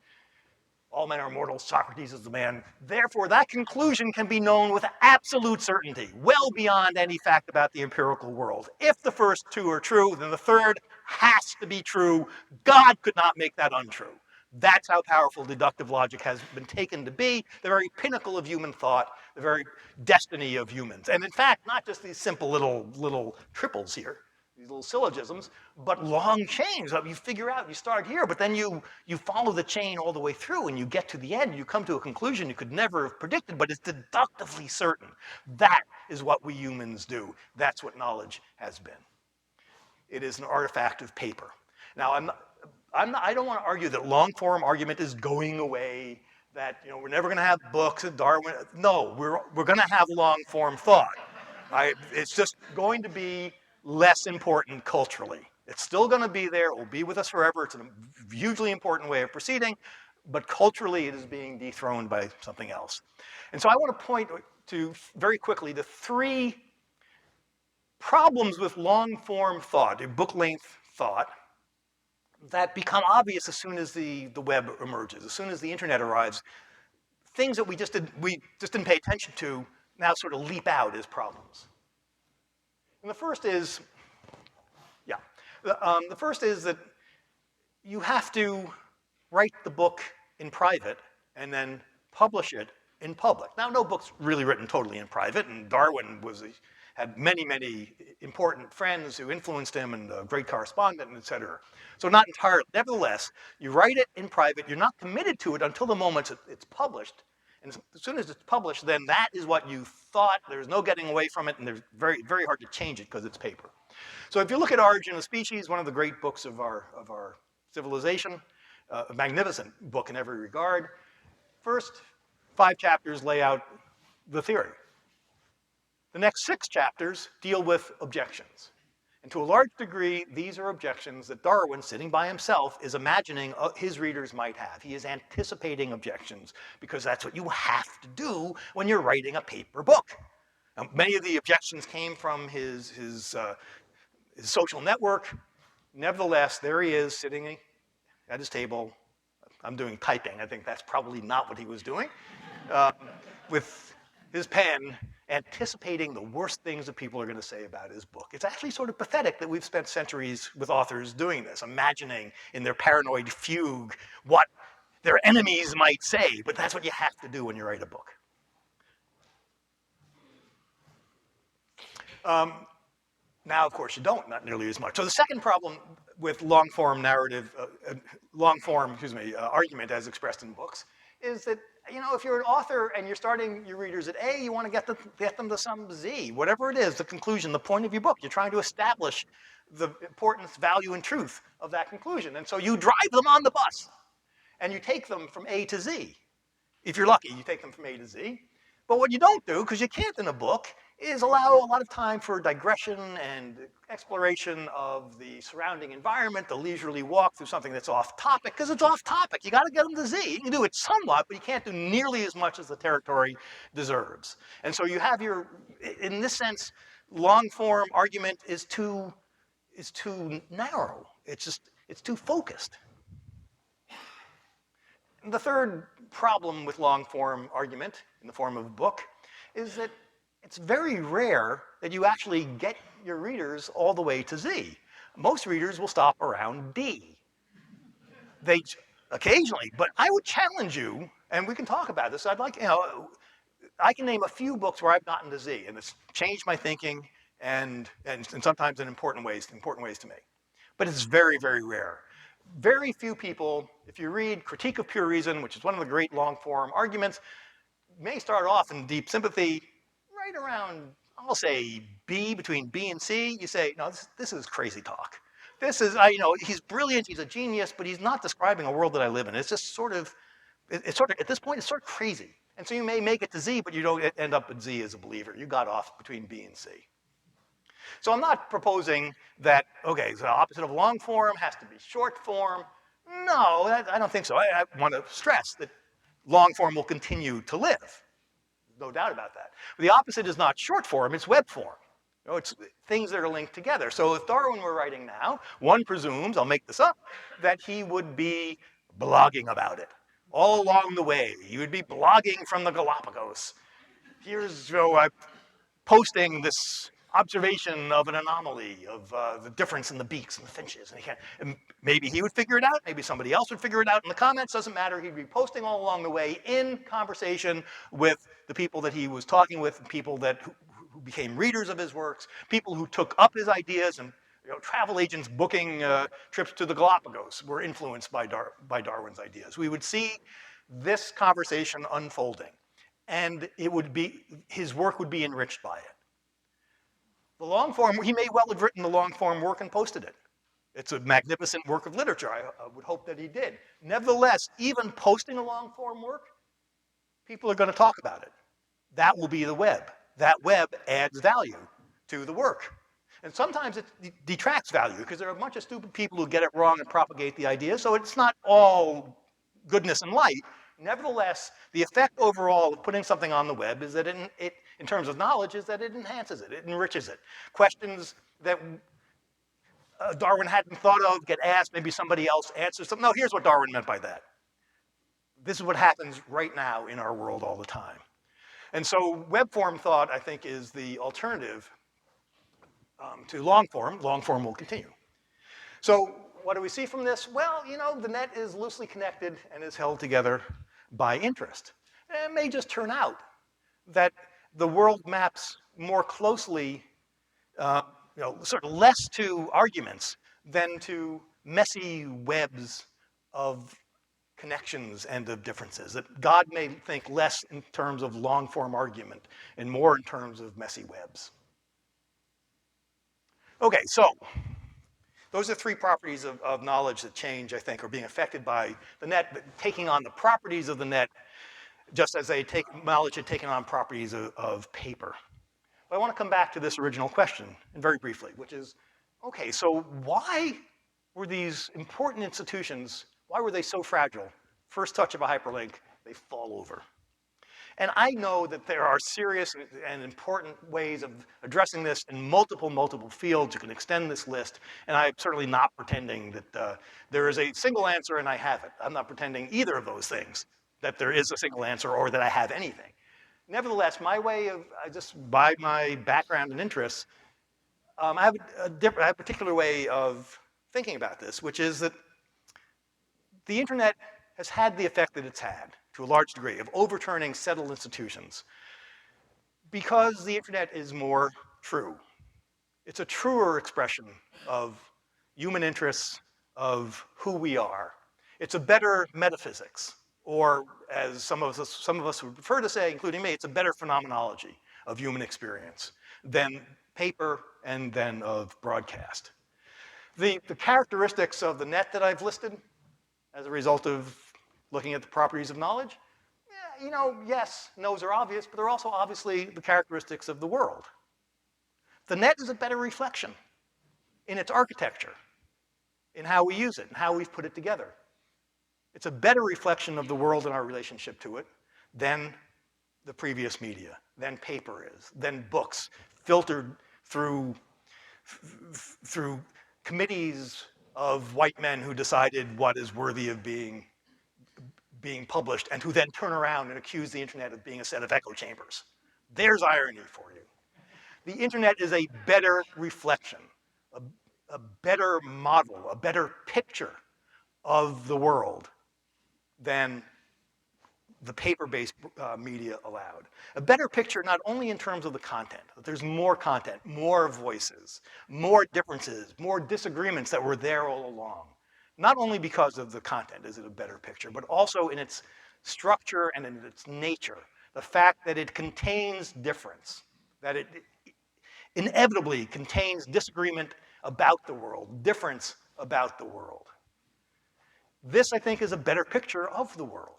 All men are mortal, Socrates is the man. Therefore, that conclusion can be known with absolute certainty, well beyond any fact about the empirical world. If the first two are true, then the third has to be true. God could not make that untrue. That's how powerful deductive logic has been taken to be, the very pinnacle of human thought, the very destiny of humans. And in fact, not just these simple little triples here, these little syllogisms, but long chains that you figure out. You start here, but then you follow the chain all the way through, and you get to the end, and you come to a conclusion you could never have predicted, but it's deductively certain. That is what we humans do. That's what knowledge has been. It is an artifact of paper. Now, I don't want to argue that long-form argument is going away, that we're never going to have books and Darwin. No, we're going to have long-form thought. It's just going to be less important culturally. It's still going to be there. It will be with us forever. It's a hugely important way of proceeding, but culturally it is being dethroned by something else. And so I want to point to, very quickly, to three problems with long-form thought, book-length thought, that become obvious as soon as the web emerges, as soon as the internet arrives. Things that we just didn't pay attention to now sort of leap out as problems. And the first is, the first is that you have to write the book in private and then publish it in public. Now, no book's really written totally in private, and Darwin had many important friends who influenced him, and a great correspondent, et cetera. So not entirely. Nevertheless, you write it in private. You're not committed to it until the moment it's published. And as soon as it's published, then that is what you thought. There's no getting away from it, and there's very hard to change it because it's paper. So if you look at Origin of Species, one of the great books of our civilization, a magnificent book in every regard, first 5 chapters lay out the theory. The next 6 chapters deal with objections. And to a large degree, these are objections that Darwin, sitting by himself, is imagining his readers might have. He is anticipating objections, because that's what you have to do when you're writing a paper book. Now, many of the objections came from his social network. Nevertheless, there he is sitting at his table. I'm doing typing. I think that's probably not what he was doing. With his pen, anticipating the worst things that people are going to say about his book. It's actually sort of pathetic that we've spent centuries with authors doing this, imagining in their paranoid fugue what their enemies might say, but that's what you have to do when you write a book. Now, of course, you don't, not nearly as much. So the second problem with long-form argument as expressed in books is that, if you're an author and you're starting your readers at A, you want to get them to some Z, whatever it is, the conclusion, the point of your book. You're trying to establish the importance, value, and truth of that conclusion. And so you drive them on the bus, and you take them from A to Z. If you're lucky, you take them from A to Z. But what you don't do, because you can't in a book, is allow a lot of time for digression and exploration of the surrounding environment, the leisurely walk through something that's off topic, because it's off topic. You got to get them to Z. You can do it somewhat, but you can't do nearly as much as the territory deserves. And so you have your, in this sense, long form argument is too narrow. It's too focused. And the third problem with long form argument in the form of a book is that it's very rare that you actually get your readers all the way to Z. Most readers will stop around D. They occasionally, but I would challenge you, and we can talk about this. I'd like, I can name a few books where I've gotten to Z, and it's changed my thinking, and sometimes in important ways to me. But it's very, very rare. Very few people, if you read Critique of Pure Reason, which is one of the great long-form arguments, may start off in deep sympathy, right around, I'll say B, between B and C. You say, no, this is crazy talk. This is, he's brilliant, he's a genius, but he's not describing a world that I live in. It's just sort of, at this point, it's sort of crazy. And so you may make it to Z, but you don't end up at Z as a believer. You got off between B and C. So I'm not proposing that, okay, so the opposite of long form has to be short form. No, I don't think so. I want to stress that long form will continue to live. No doubt about that. But the opposite is not short form, it's web form. It's things that are linked together. So if Darwin were writing now, one presumes, I'll make this up, that he would be blogging about it. All along the way, he would be blogging from the Galapagos. Here's, posting this observation of an anomaly of the difference in the beaks and the finches. And maybe he would figure it out, maybe somebody else would figure it out in the comments, doesn't matter. He'd be posting all along the way in conversation with the people that he was talking with, and people who became readers of his works, people who took up his ideas, and travel agents booking trips to the Galapagos were influenced by Darwin's ideas. We would see this conversation unfolding, and his work would be enriched by it. The long form, he may well have written the long form work and posted it. It's a magnificent work of literature. I would hope that he did. Nevertheless, even posting a long form work, people are going to talk about it. That will be the web. That web adds value to the work. And sometimes it detracts value because there are a bunch of stupid people who get it wrong and propagate the idea, so it's not all goodness and light. Nevertheless, the effect overall of putting something on the web is that in terms of knowledge, is that it enhances it, it enriches it. Questions that Darwin hadn't thought of get asked, maybe somebody else answers them. No, here's what Darwin meant by that. This is what happens right now in our world all the time. And so web form thought, I think, is the alternative to long form. Long form will continue. So what do we see from this? Well, the net is loosely connected and is held together by interest. And it may just turn out that the world maps more closely, sort of less to arguments than to messy webs of connections and of differences. That God may think less in terms of long-form argument and more in terms of messy webs. Okay, so those are three properties of knowledge that change, I think, are being affected by the net, but taking on the properties of the net, just as knowledge had taken on properties of paper. But I want to come back to this original question, and very briefly, which is, okay, so why were these important institutions, why were they so fragile? First touch of a hyperlink, they fall over. And I know that there are serious and important ways of addressing this in multiple fields. You can extend this list, and I'm certainly not pretending that there is a single answer and I have it. I'm not pretending either of those things, that there is a single answer or that I have anything. Nevertheless, my way of, by my background and interests, I have a particular way of thinking about this, which is that the internet has had the effect that it's had, to a large degree, of overturning settled institutions because the internet is more true. It's a truer expression of human interests, of who we are. It's a better metaphysics, or as some of us would prefer to say, including me, it's a better phenomenology of human experience than paper and then of broadcast. The characteristics of the net that I've listed as a result of looking at the properties of knowledge, you know, yes, no's are obvious, but they're also obviously the characteristics of the world. The net is a better reflection in its architecture, in how we use it, and how we've put it together. It's a better reflection of the world and our relationship to it than the previous media, than paper is, than books filtered through committees of white men who decided what is worthy of being published and who then turn around and accuse the internet of being a set of echo chambers. There's irony for you. The internet is a better reflection, a better model, a better picture of the world than the paper-based media allowed. A better picture not only in terms of the content, but there's more content, more voices, more differences, more disagreements that were there all along. Not only because of the content is it a better picture, but also in its structure and in its nature. The fact that it contains difference, that it inevitably contains disagreement about the world, difference about the world. This, I think, is a better picture of the world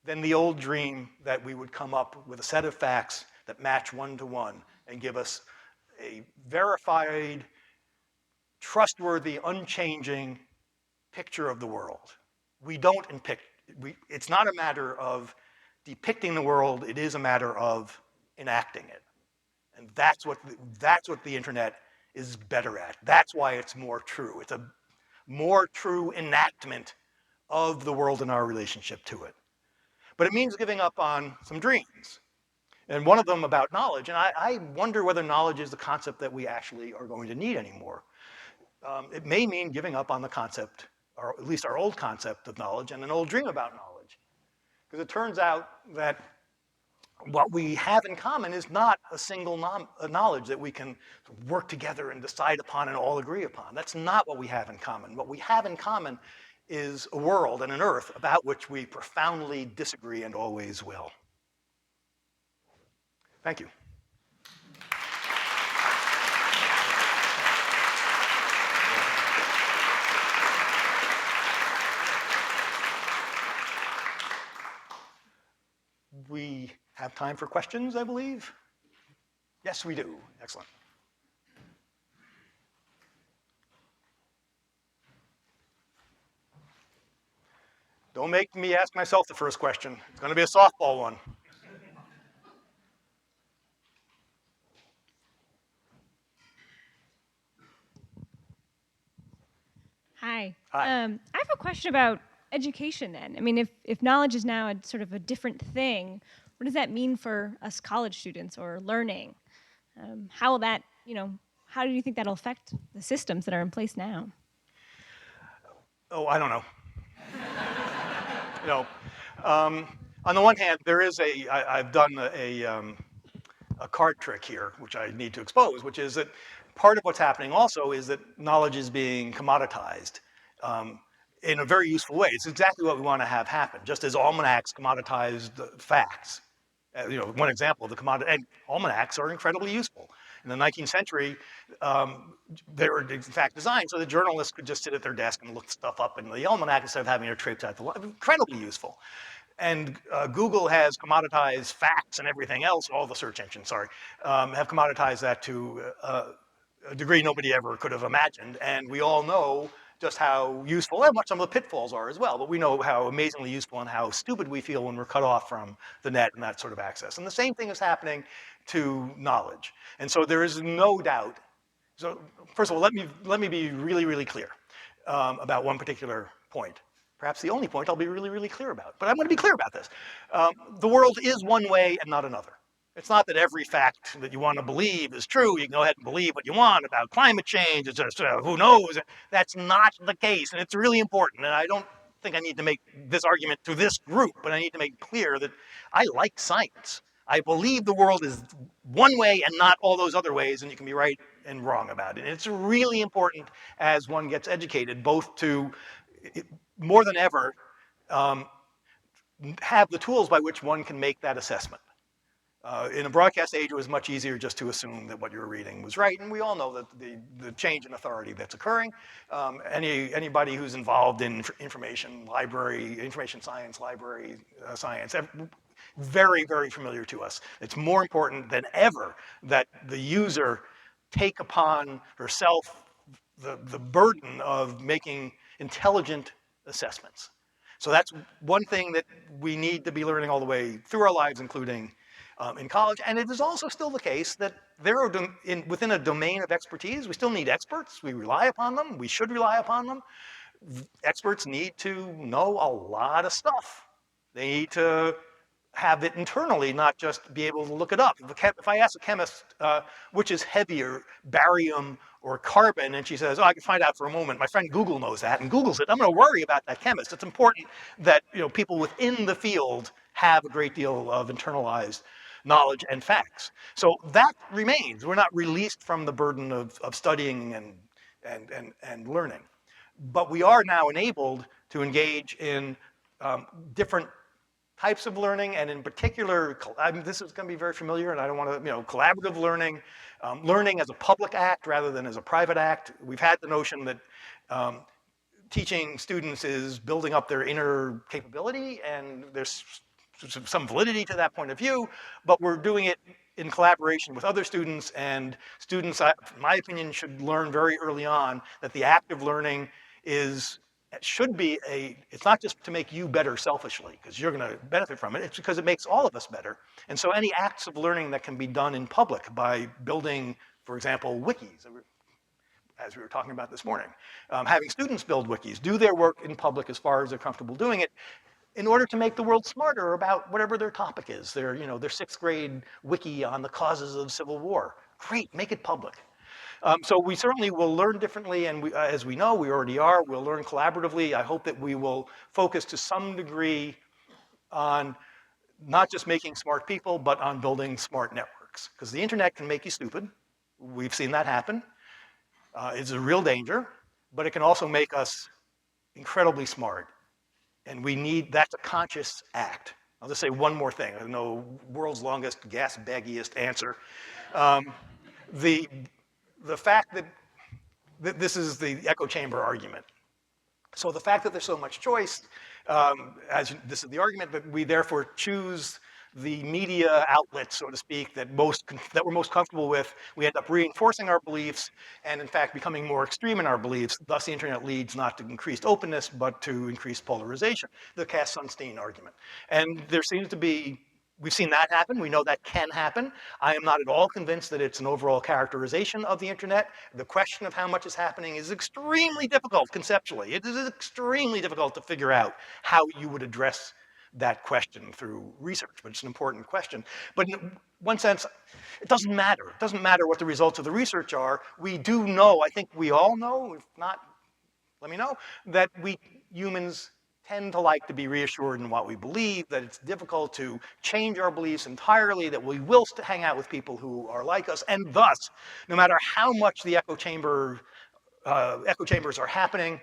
than the old dream that we would come up with a set of facts that match one to one and give us a verified, trustworthy, unchanging picture of the world. We don't it's not a matter of depicting the world, it is a matter of enacting it. And that's what the internet is better at. That's why it's more true. It's a more true enactment of the world and our relationship to it. But it means giving up on some dreams. And one of them about knowledge, and I wonder whether knowledge is the concept that we actually are going to need anymore. It may mean giving up on the concept, or at least our old concept of knowledge, and an old dream about knowledge. Because it turns out that what we have in common is not a single knowledge that we can work together and decide upon and all agree upon. That's not what we have in common. What we have in common is a world and an earth about which we profoundly disagree and always will. Thank you. We have time for questions, I believe. Yes, we do. Excellent. Don't make me ask myself the first question. It's going to be a softball one. Hi. Hi. I have a question about education then. I mean, if knowledge is now a sort of a different thing, what does that mean for us college students or learning? How will that, how do you think that'll affect the systems that are in place now? Oh, I don't know. On the one hand, there is I've done a card trick here, which I need to expose, which is that part of what's happening also is that knowledge is being commoditized in a very useful way. It's exactly what we want to have happen, just as almanacs commoditized facts. One example, and almanacs are incredibly useful. In the 19th century, they were in fact designed so the journalists could just sit at their desk and look stuff up in the almanac instead of having to traipse out the line. Incredibly useful. And Google has commoditized facts and everything else, all the search engines, sorry, have commoditized that to a degree nobody ever could have imagined. And we all know just how useful, and what some of the pitfalls are as well, but we know how amazingly useful and how stupid we feel when we're cut off from the net and that sort of access. And the same thing is happening to knowledge. And so there is no doubt. So first of all, let me be really, really clear about one particular point. Perhaps the only point I'll be really, really clear about. But I'm going to be clear about this. The world is one way and not another. It's not that every fact that you want to believe is true. You can go ahead and believe what you want about climate change. It's just, who knows? That's not the case, and it's really important. And I don't think I need to make this argument to this group, but I need to make clear that I like science. I believe the world is one way and not all those other ways, and you can be right and wrong about it. And it's really important as one gets educated, both to, more than ever, have the tools by which one can make that assessment. In a broadcast age, it was much easier just to assume that what you were reading was right, and we all know that the change in authority that's occurring. Anybody who's involved in information science, library science, very, very familiar to us. It's more important than ever that the user take upon herself the burden of making intelligent assessments. So that's one thing that we need to be learning all the way through our lives, including in college. And it is also still the case that there are within a domain of expertise, we still need experts. We rely upon them. We should rely upon them. Experts need to know a lot of stuff. They need to have it internally, not just be able to look it up. If I ask a chemist which is heavier, barium or carbon, and she says, oh, I can find out for a moment. My friend Google knows that, and Googles it. I'm going to worry about that chemist. It's important that people within the field have a great deal of internalized knowledge and facts. So that remains. We're not released from the burden of studying and learning. But we are now enabled to engage in different types of learning, and in particular, this is going to be very familiar, and I don't want to, collaborative learning, learning as a public act rather than as a private act. We've had the notion that teaching students is building up their inner capability, and there's some validity to that point of view, but we're doing it in collaboration with other students, and students, in my opinion, should learn very early on that the act of learning should be it's not just to make you better selfishly, because you're going to benefit from it, it's because it makes all of us better. And so any acts of learning that can be done in public by building, for example, wikis, as we were talking about this morning, having students build wikis, do their work in public as far as they're comfortable doing it, in order to make the world smarter about whatever their topic is. Their 6th grade wiki on the causes of civil war. Great, make it public. So we certainly will learn differently, and as we know, we already are. We'll learn collaboratively. I hope that we will focus to some degree on not just making smart people, but on building smart networks. Because the internet can make you stupid. We've seen that happen. It's a real danger, but it can also make us incredibly smart. And that's a conscious act. I'll just say one more thing. I know world's longest, gas-baggiest answer. The fact that this is the echo chamber argument. So the fact that there's so much choice, this is the argument, that we therefore choose the media outlets, so to speak, that we're most comfortable with. We end up reinforcing our beliefs and, in fact, becoming more extreme in our beliefs. Thus, the internet leads not to increased openness, but to increased polarization, the Cass-Sunstein argument. And there seems to be, we've seen that happen. We know that can happen. I am not at all convinced that it's an overall characterization of the internet. The question of how much is happening is extremely difficult conceptually. It is extremely difficult to figure out how you would address that question through research, but it's an important question. But in one sense, it doesn't matter. It doesn't matter what the results of the research are. We do know, I think we all know, if not, let me know, that we humans tend to like to be reassured in what we believe, that it's difficult to change our beliefs entirely, that we will hang out with people who are like us, and thus, no matter how much the echo chambers are happening,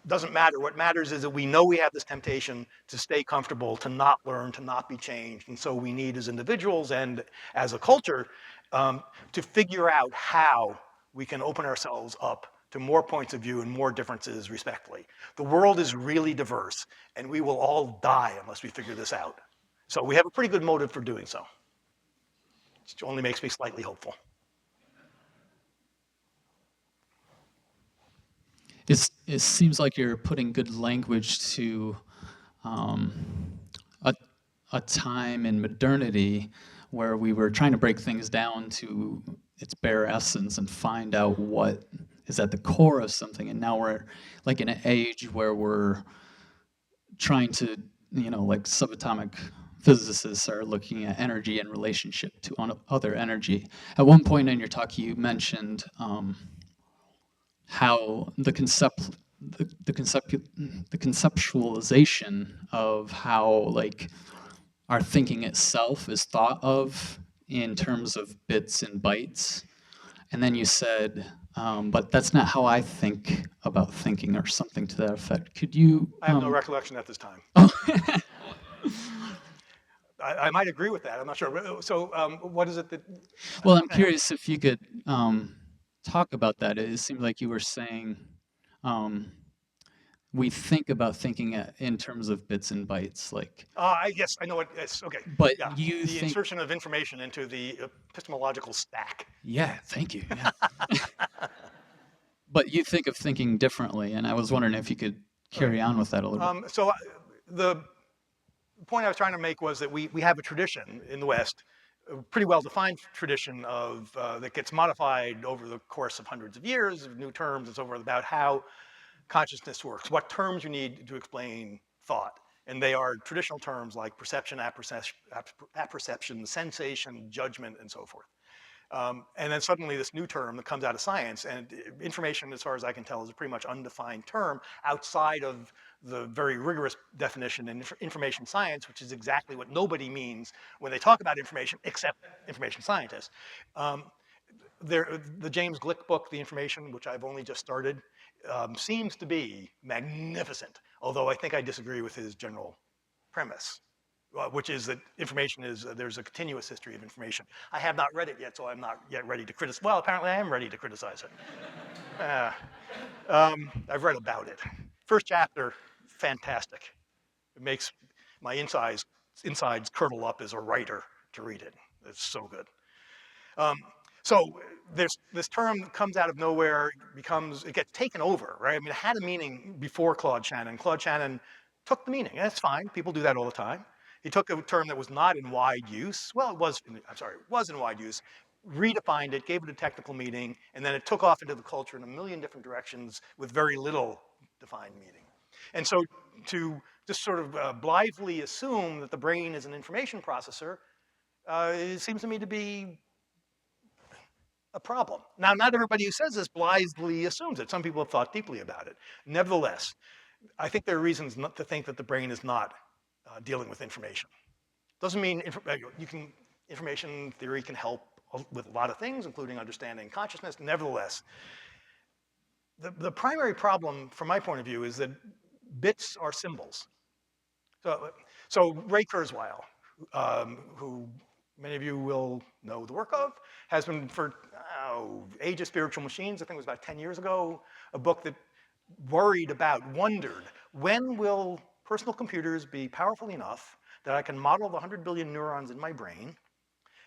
doesn't matter. What matters is that we know we have this temptation to stay comfortable, to not learn, to not be changed. And so we need, as individuals and as a culture, to figure out how we can open ourselves up to more points of view and more differences respectfully. The world is really diverse, and we will all die unless we figure this out. So we have a pretty good motive for doing so. It only makes me slightly hopeful. It seems like you're putting good language to a time in modernity where we were trying to break things down to its bare essence and find out what is at the core of something. And now we're like in an age where we're trying to, like subatomic physicists are looking at energy in relationship to other energy. At one point in your talk, you mentioned how the conceptualization of how like our thinking itself is thought of in terms of bits and bytes, and then you said, but that's not how I think about thinking, or something to that effect. Could you? I have no recollection at this time. I might agree with that. I'm not sure. So what is it that? Well, I'm curious if you could talk about that. It seemed like you were saying um, we think about thinking in terms of bits and bytes, like, Yes, I know what. Yes, okay. but Yeah, you the think, insertion of information into the epistemological stack. yeah, thank you. Yeah. But you think of thinking differently, and I was wondering if you could carry on with that a little bit. The point I was trying to make was that we have a tradition in the West, a pretty well-defined tradition of that gets modified over the course of hundreds of years, of new terms and so forth, about how consciousness works, what terms you need to explain thought. And they are traditional terms like perception, apperception, sensation, judgment, and so forth. And then suddenly this new term that comes out of science, and information, as far as I can tell, is a pretty much undefined term outside of the very rigorous definition in information science, which is exactly what nobody means when they talk about information, except information scientists. Um, the James Glick book, The Information, which I've only just started, seems to be magnificent, although I think I disagree with his general premise, which is that information is, there's a continuous history of information. I have not read it yet, so I'm not yet ready to criticize. Well, apparently I am ready to criticize it. I've read about it. First chapter, fantastic. It makes my insides curdle up as a writer to read it. It's so good. So there's this term that comes out of nowhere, it gets taken over, right? I mean, it had a meaning before Claude Shannon. Claude Shannon took the meaning, and that's fine. People do that all the time. He took a term that was not in wide use. Well, it was in wide use, redefined it, gave it a technical meaning, and then it took off into the culture in a million different directions with very little defined meaning. And so to just sort of blithely assume that the brain is an information processor, it seems to me to be a problem. Now, not everybody who says this blithely assumes it. Some people have thought deeply about it. Nevertheless, I think there are reasons not to think that the brain is not dealing with information. Doesn't mean information theory can help with a lot of things, including understanding consciousness. Nevertheless, the primary problem, from my point of view, is that bits are symbols. So Ray Kurzweil, who many of you will know the work of, has been for Age of Spiritual Machines, I think it was about 10 years ago, a book that wondered, when will personal computers be powerful enough that I can model the 100 billion neurons in my brain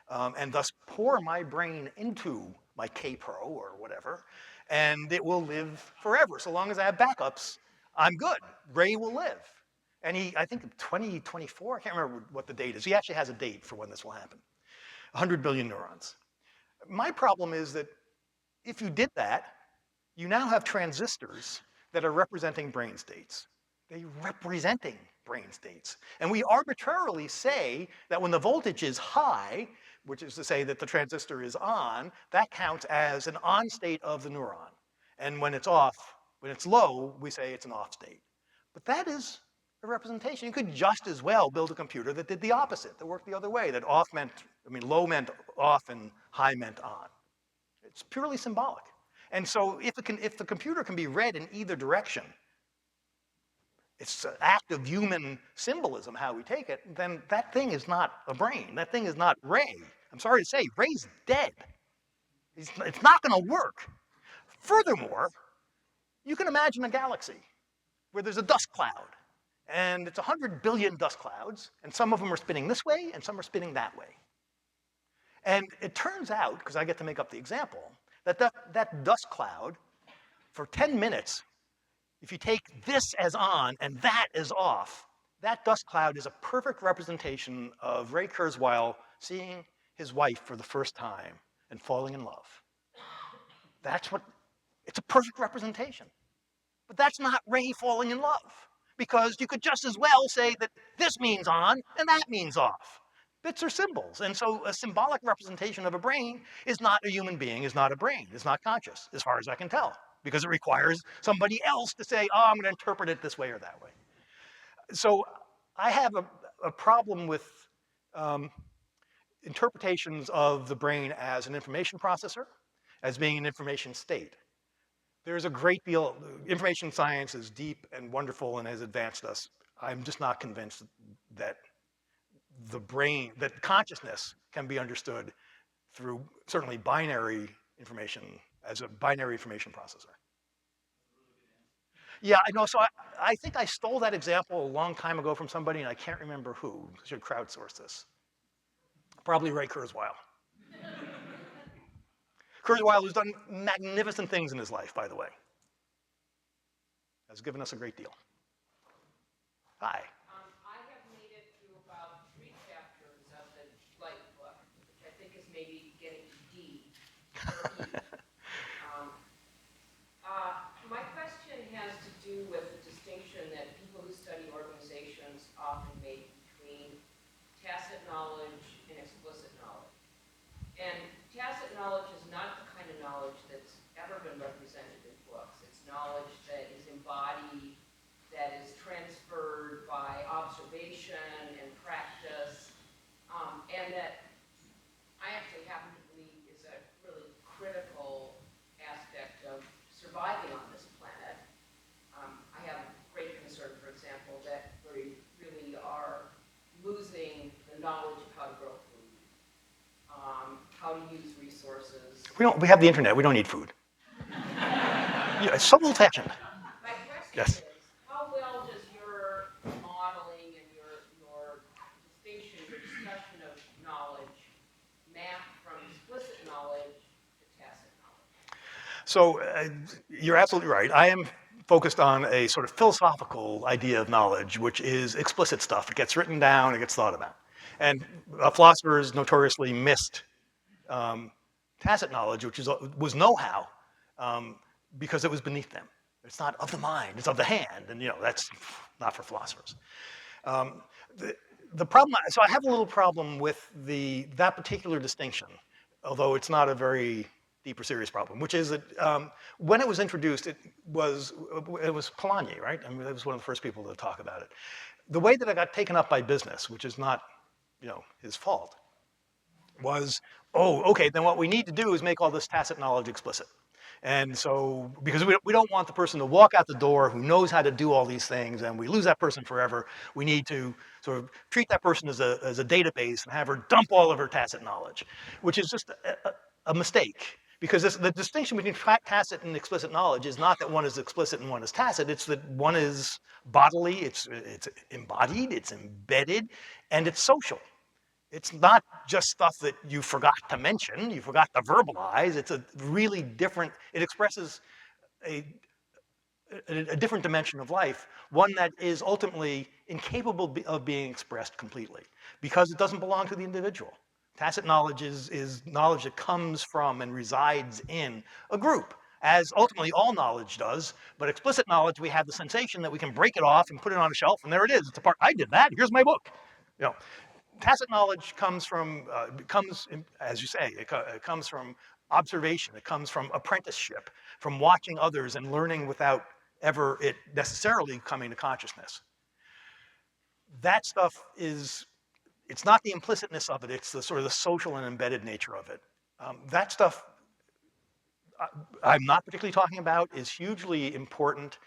and thus pour my brain into my K-Pro or whatever, and it will live forever. So long as I have backups, I'm good. Ray will live. And I think 2024, I can't remember what the date is. He actually has a date for when this will happen. 100 billion neurons. My problem is that if you did that, you now have transistors that are representing brain states. They're representing brain states. And we arbitrarily say that when the voltage is high, which is to say that the transistor is on, that counts as an on state of the neuron. And when it's low, we say it's an off state. But that is a representation. You could just as well build a computer that did the opposite, that worked the other way, that low meant off and high meant on. It's purely symbolic. And so if the computer can be read in either direction, it's an act of human symbolism how we take it, then that thing is not a brain. That thing is not Ray. I'm sorry to say, Ray's dead. It's not going to work. Furthermore, you can imagine a galaxy where there's a dust cloud, and it's 100 billion dust clouds, and some of them are spinning this way, and some are spinning that way. And it turns out, because I get to make up the example, that dust cloud, for 10 minutes, if you take this as on and that as off, that dust cloud is a perfect representation of Ray Kurzweil seeing his wife for the first time and falling in love. It's a perfect representation. But that's not Ray falling in love, because you could just as well say that this means on and that means off. Bits are symbols, and so a symbolic representation of a brain is not a human being, is not a brain, is not conscious, as far as I can tell, because it requires somebody else to say, oh, I'm going to interpret it this way or that way. So I have a problem with interpretations of the brain as an information processor, as being an information state. There's a great deal, information science is deep and wonderful and has advanced us. I'm just not convinced that the brain, that consciousness can be understood through certainly binary information as a binary information processor. Yeah, I know. So I think I stole that example a long time ago from somebody, and I can't remember who. I should crowdsource this. Probably Ray Kurzweil. Kurzweil, who's done magnificent things in his life, by the way, has given us a great deal. Hi. I have made it through about 3 chapters of the Light book, which I think is maybe getting to D. Or E. Um, my question has to do with the distinction that people who study organizations often make between tacit knowledge and explicit knowledge. And tacit knowledge is not the kind of knowledge that's ever been represented in books. It's knowledge that is embodied, that is transferred by observation and practice, and that I actually happen to believe is a really critical aspect of surviving on this planet. I have great concern, for example, that we really are losing the knowledge of how to grow food, how to use resources. We have the internet. We don't need food. Yeah, it's so old-fashioned. My question Yes. is, how well does your modeling and your distinction, your discussion of knowledge map from explicit knowledge to tacit knowledge? So you're absolutely right. I am focused on a sort of philosophical idea of knowledge, which is explicit stuff. It gets written down, it gets thought about. And philosophers notoriously missed tacit knowledge, which was know-how, because it was beneath them. It's not of the mind, it's of the hand, and that's not for philosophers. The problem, so I have a little problem with that particular distinction, although it's not a very deep or serious problem, which is that when it was introduced, it was Polanyi, right? I mean, that was one of the first people to talk about it. The way that it got taken up by business, which is not, his fault, was, oh, okay, then what we need to do is make all this tacit knowledge explicit. And so, because we don't want the person to walk out the door who knows how to do all these things, and we lose that person forever, we need to sort of treat that person as a database and have her dump all of her tacit knowledge, which is just a mistake. Because the distinction between tacit and explicit knowledge is not that one is explicit and one is tacit, it's that one is bodily, it's embodied, it's embedded, and it's social. It's not just stuff that you forgot to mention, you forgot to verbalize. It's a really different, it expresses a different dimension of life, one that is ultimately incapable of being expressed completely because it doesn't belong to the individual. Tacit knowledge is knowledge that comes from and resides in a group, as ultimately all knowledge does. But explicit knowledge, we have the sensation that we can break it off and put it on a shelf, and there it is. It's a part, I did that, here's my book. Tacit knowledge comes from, as you say, it comes from observation, it comes from apprenticeship, from watching others and learning without ever it necessarily coming to consciousness. That stuff it's not the implicitness of it, it's the sort of the social and embedded nature of it. That stuff I'm not particularly talking about is hugely important.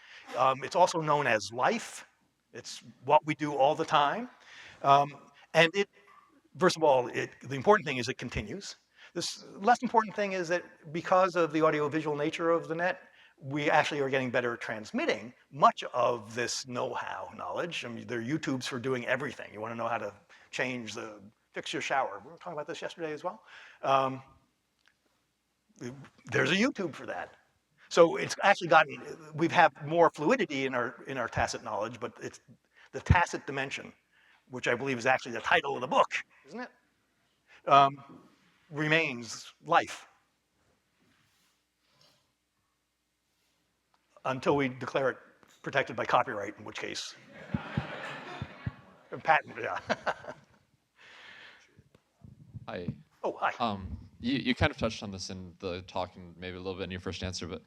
It's also known as life. It's what we do all the time. And first of all, the important thing is it continues. This less important thing is that because of the audiovisual nature of the net, we actually are getting better at transmitting much of this know-how knowledge. I mean, there are YouTubes for doing everything. You want to know how to fix your shower. We were talking about this yesterday as well. There's a YouTube for that. So it's actually we've had more fluidity in our tacit knowledge, but it's the tacit dimension, which I believe is actually the title of the book, isn't it? Remains life. Until we declare it protected by copyright, in which case, patent, yeah. Hi. Oh, hi. You kind of touched on this in the talk and maybe a little bit in your first answer, but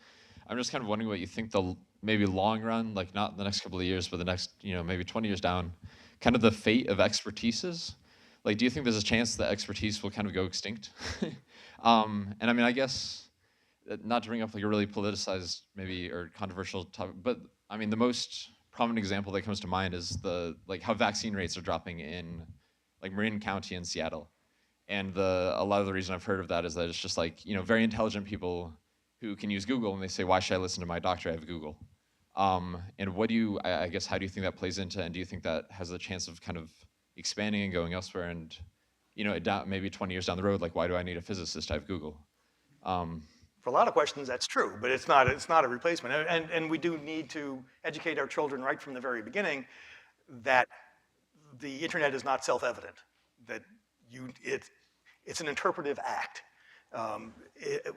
I'm just kind of wondering what you think the maybe long run, like not the next couple of years, but the next, maybe 20 years down, kind of the fate of expertise is. Like, do you think there's a chance that expertise will kind of go extinct? And I mean, I guess, not to bring up like a really politicized maybe or controversial topic, but I mean, the most prominent example that comes to mind is how vaccine rates are dropping in like Marin County in Seattle. And a lot of the reason I've heard of that is that it's just like, very intelligent people who can use Google and they say, why should I listen to my doctor? I have Google. And what do you, I guess, how do you think that plays into, and do you think that has a chance of kind of expanding and going elsewhere? And, maybe 20 years down the road, like, why do I need a physicist? I have Google. For a lot of questions, that's true, but it's not a replacement. And we do need to educate our children right from the very beginning that the internet is not self-evident, that it's an interpretive act.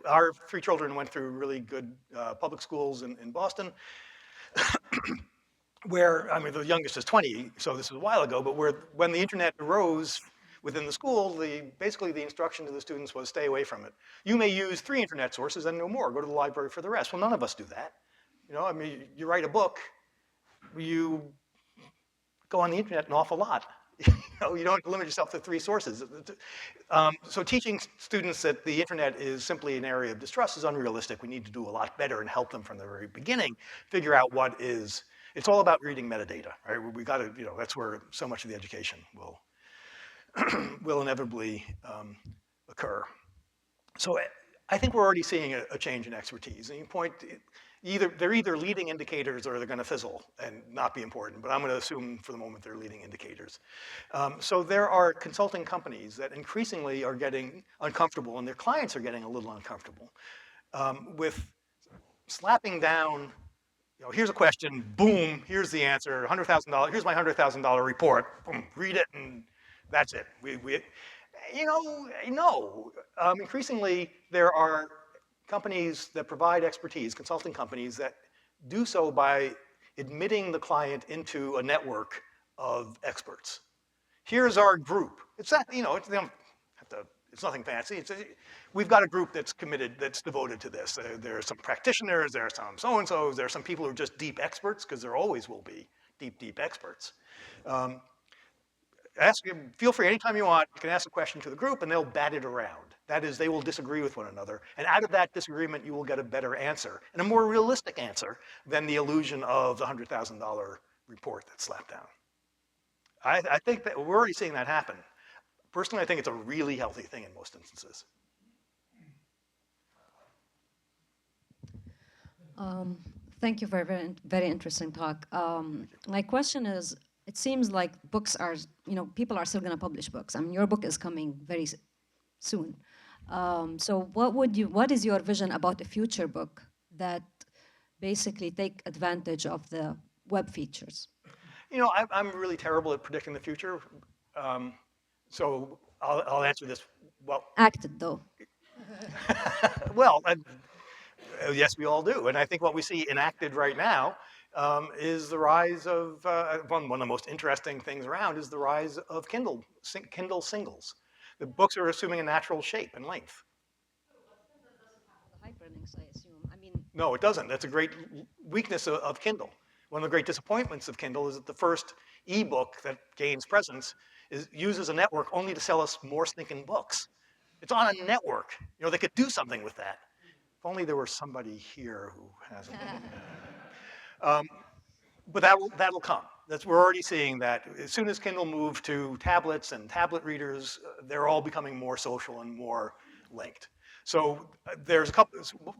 Our three children went through really good public schools in Boston, where, I mean, the youngest is 20, so this was a while ago, but when the internet arose within the school, basically the instruction to the students was stay away from it. You may use 3 internet sources and no more. Go to the library for the rest. Well, none of us do that. I mean, you write a book, you go on the internet an awful lot. You don't limit yourself to 3 sources. So teaching students that the internet is simply an area of distrust is unrealistic. We need to do a lot better and help them from the very beginning figure out it's all about reading metadata, right? We got to, that's where so much of the education will inevitably occur. So I think we're already seeing a change in expertise. And you point, they're either leading indicators or they're going to fizzle and not be important. But I'm going to assume for the moment they're leading indicators. So there are consulting companies that increasingly are getting uncomfortable, and their clients are getting a little uncomfortable with slapping down. Here's a question, boom, here's the answer, $100,000, here's my $100,000 report, boom, read it, and that's it. No. Increasingly, there are companies that provide expertise, consulting companies that do so by admitting the client into a network of experts. Here's our group. It's not, they don't have to, it's nothing fancy. We've got a group that's committed, that's devoted to this. There are some practitioners, there are some so-and-sos, there are some people who are just deep experts, because there always will be deep experts. Feel free, anytime you want, you can ask a question to the group and they'll bat it around. That is, they will disagree with one another. And out of that disagreement, you will get a better answer, and a more realistic answer than the illusion of the $100,000 report that's slapped down. I think that we're already seeing that happen. Personally, I think it's a really healthy thing in most instances. Thank you for a very interesting talk. My question is, it seems like books are, people are still going to publish books. I mean, your book is coming very soon. So what is your vision about a future book that basically take advantage of the web features? I'm really terrible at predicting the future. So I'll answer this. Well, Acted though. Well, yes, we all do. And I think what we see enacted right now is the rise of, one of the most interesting things around is the rise of Kindle singles. The books are assuming a natural shape and length. The hyperlinks, I assume. I mean, no, it doesn't. That's a great weakness of Kindle. One of the great disappointments of Kindle is that the first ebook that gains presence uses a network only to sell us more stinking books. It's on a network. They could do something with that. If only there were somebody here who hasn't. But that'll come. We're already seeing that. As soon as Kindle moved to tablets and tablet readers, they're all becoming more social and more linked. So there's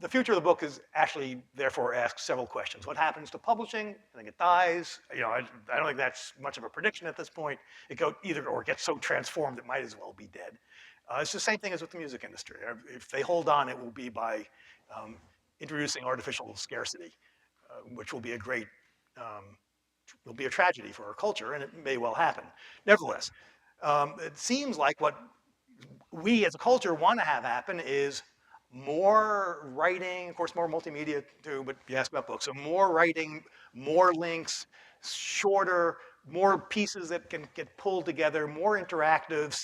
the future of the book is actually, therefore, asks several questions. What happens to publishing? I think it dies. I don't think that's much of a prediction at this point. It gets so transformed it might as well be dead. It's the same thing as with the music industry. If they hold on, it will be by introducing artificial scarcity, which will be will be a tragedy for our culture, and it may well happen. Nevertheless, it seems like what we as a culture want to have happen is more writing, of course more multimedia too, but you asked about books, so more writing, more links, shorter, more pieces that can get pulled together, more interactive,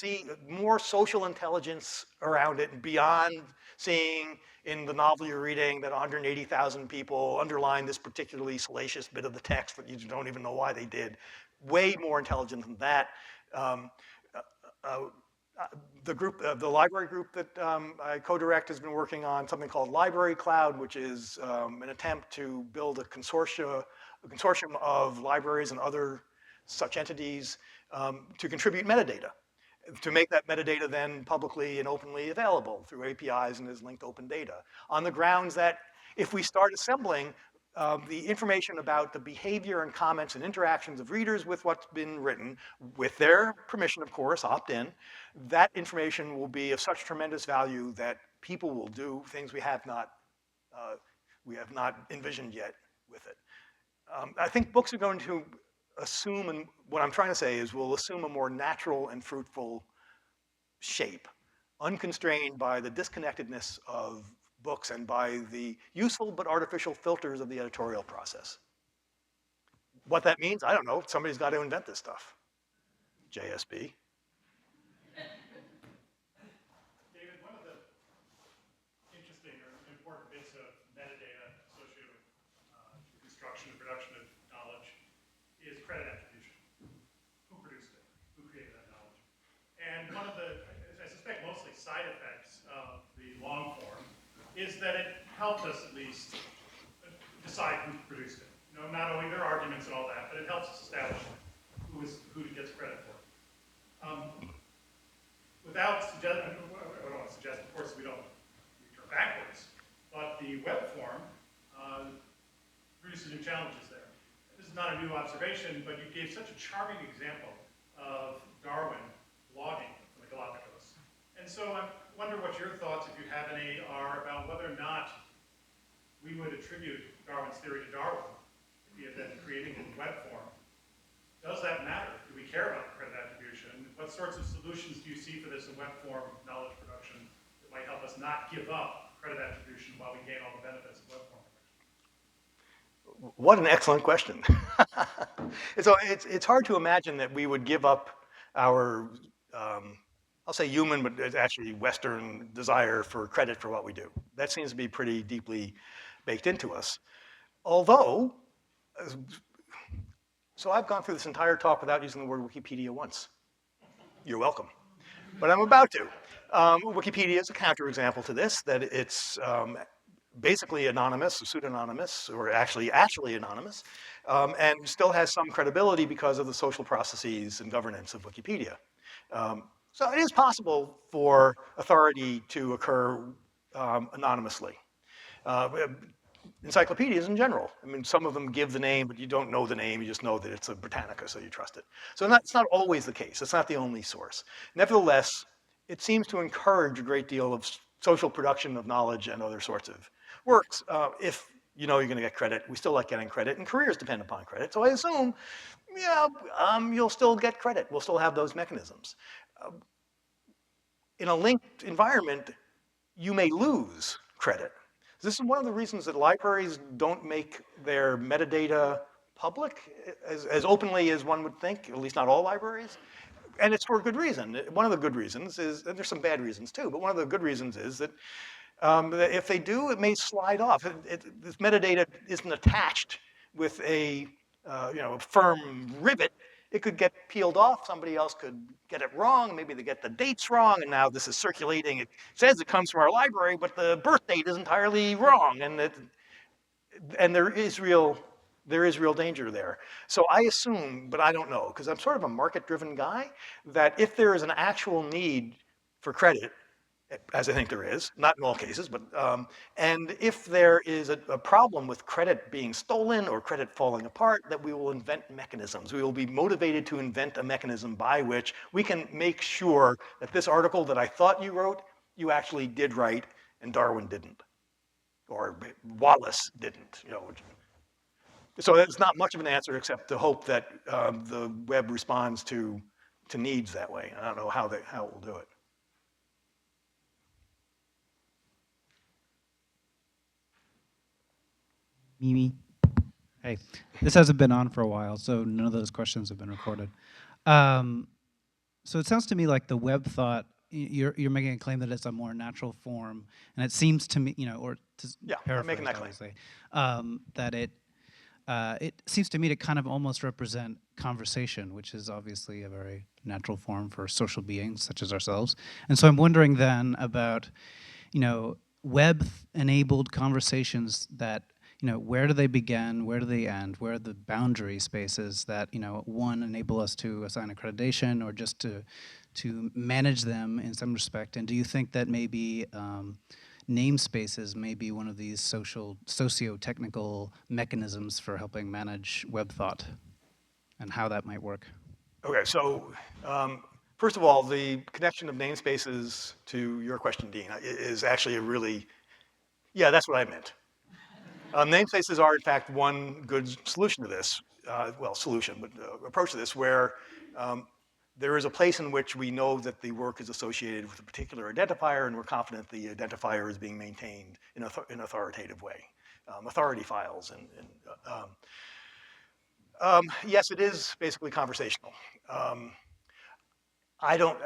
more social intelligence around it, and beyond seeing in the novel you're reading that 180,000 people underline this particularly salacious bit of the text that you don't even know why they did. Way more intelligent than that. The library group that I co-direct has been working on something called Library Cloud, which is an attempt to build a consortium of libraries and other such entities to contribute metadata. to make that metadata then publicly and openly available through APIs and as linked open data, on the grounds that if we start assembling the information about the behavior and comments and interactions of readers with what's been written, with their permission, of course, opt-in, that information will be of such tremendous value that people will do things we have not envisioned yet with it. I think books are going to assume, and what I'm trying to say is we'll assume a more natural and fruitful shape, unconstrained by the disconnectedness of books and by the useful but artificial filters of the editorial process. What that means, I don't know. Somebody's got to invent this stuff. JSB. David, one of the interesting or important bits of metadata associated with construction and production of knowledge is credit attribution. Who produced it? Who created that knowledge? And one of the, I suspect mostly side effects of the long form is that it helped us at least decide who produced it. You know, not only their arguments and all that, but it helps us establish who gets credit for it. Without suggesting, I don't want to suggest, of course, we don't turn backwards, but the web form produces new challenges there. This is not a new observation, but you gave such a charming example of Darwin logging from the Galapagos. And so I wonder what your thoughts, if you have any, are about whether or not we would attribute Darwin's theory to Darwin if he had been creating it in web form. Does that matter? Do we care about credit attribution? What sorts of solutions do you see for this in web form knowledge production that might help us not give up credit attribution while we gain all the benefits of web form production? What an excellent question. So it's hard to imagine that we would give up our, I'll say human, but it's actually Western desire for credit for what we do. That seems to be pretty deeply baked into us. Although, so I've gone through this entire talk without using the word Wikipedia once. You're welcome. But I'm about to. Wikipedia is a counterexample to this, that it's basically anonymous, or pseudonymous, or actually anonymous, and still has some credibility because of the social processes and governance of Wikipedia. So it is possible for authority to occur anonymously. Encyclopedias in general. I mean, some of them give the name, but you don't know the name, you just know that it's a Britannica, so you trust it. So it's not always the case, it's not the only source. Nevertheless, it seems to encourage a great deal of social production of knowledge and other sorts of works. If you know you're gonna get credit, we still like getting credit, and careers depend upon credit, so I assume, yeah, you'll still get credit, we'll still have those mechanisms. In a linked environment, you may lose credit. This is one of the reasons that libraries don't make their metadata public as openly as one would think, at least not all libraries. And it's for a good reason. One of the good reasons is, and there's some bad reasons too, but one of the good reasons is that if they do, it may slide off. This metadata isn't attached with a firm rivet. It could get peeled off, somebody else could get it wrong, maybe they get the dates wrong, and now this is circulating. It says it comes from our library, but the birth date is entirely wrong, and there is real danger there. So I assume, but I don't know, because I'm sort of a market-driven guy, that if there is an actual need for credit, as I think there is, not in all cases, but, and if there is a problem with credit being stolen or credit falling apart, that we will invent mechanisms. We will be motivated to invent a mechanism by which we can make sure that this article that I thought you wrote, you actually did write, and Darwin didn't, or Wallace didn't, So it's not much of an answer except to hope that the web responds to needs that way. I don't know how it will do it. Mimi. Hey, this hasn't been on for a while, so none of those questions have been recorded. So it sounds to me like the web thought, you're making a claim that it's a more natural form, and it seems to me, or to I'm making that claim. That it seems to me to kind of almost represent conversation, which is obviously a very natural form for social beings such as ourselves. And so I'm wondering then about, web-enabled conversations that where do they begin? Where do they end? Where are the boundary spaces that, one, enable us to assign accreditation or just to manage them in some respect? And do you think that maybe namespaces may be one of these socio-technical mechanisms for helping manage web thought and how that might work? Okay, so first of all, the connection of namespaces to your question, Dean, is actually a really, yeah, that's what I meant. Namespaces are, in fact, one good solution to this, approach to this, where there is a place in which we know that the work is associated with a particular identifier, and we're confident the identifier is being maintained in an authoritative way. Authority files yes, it is basically conversational.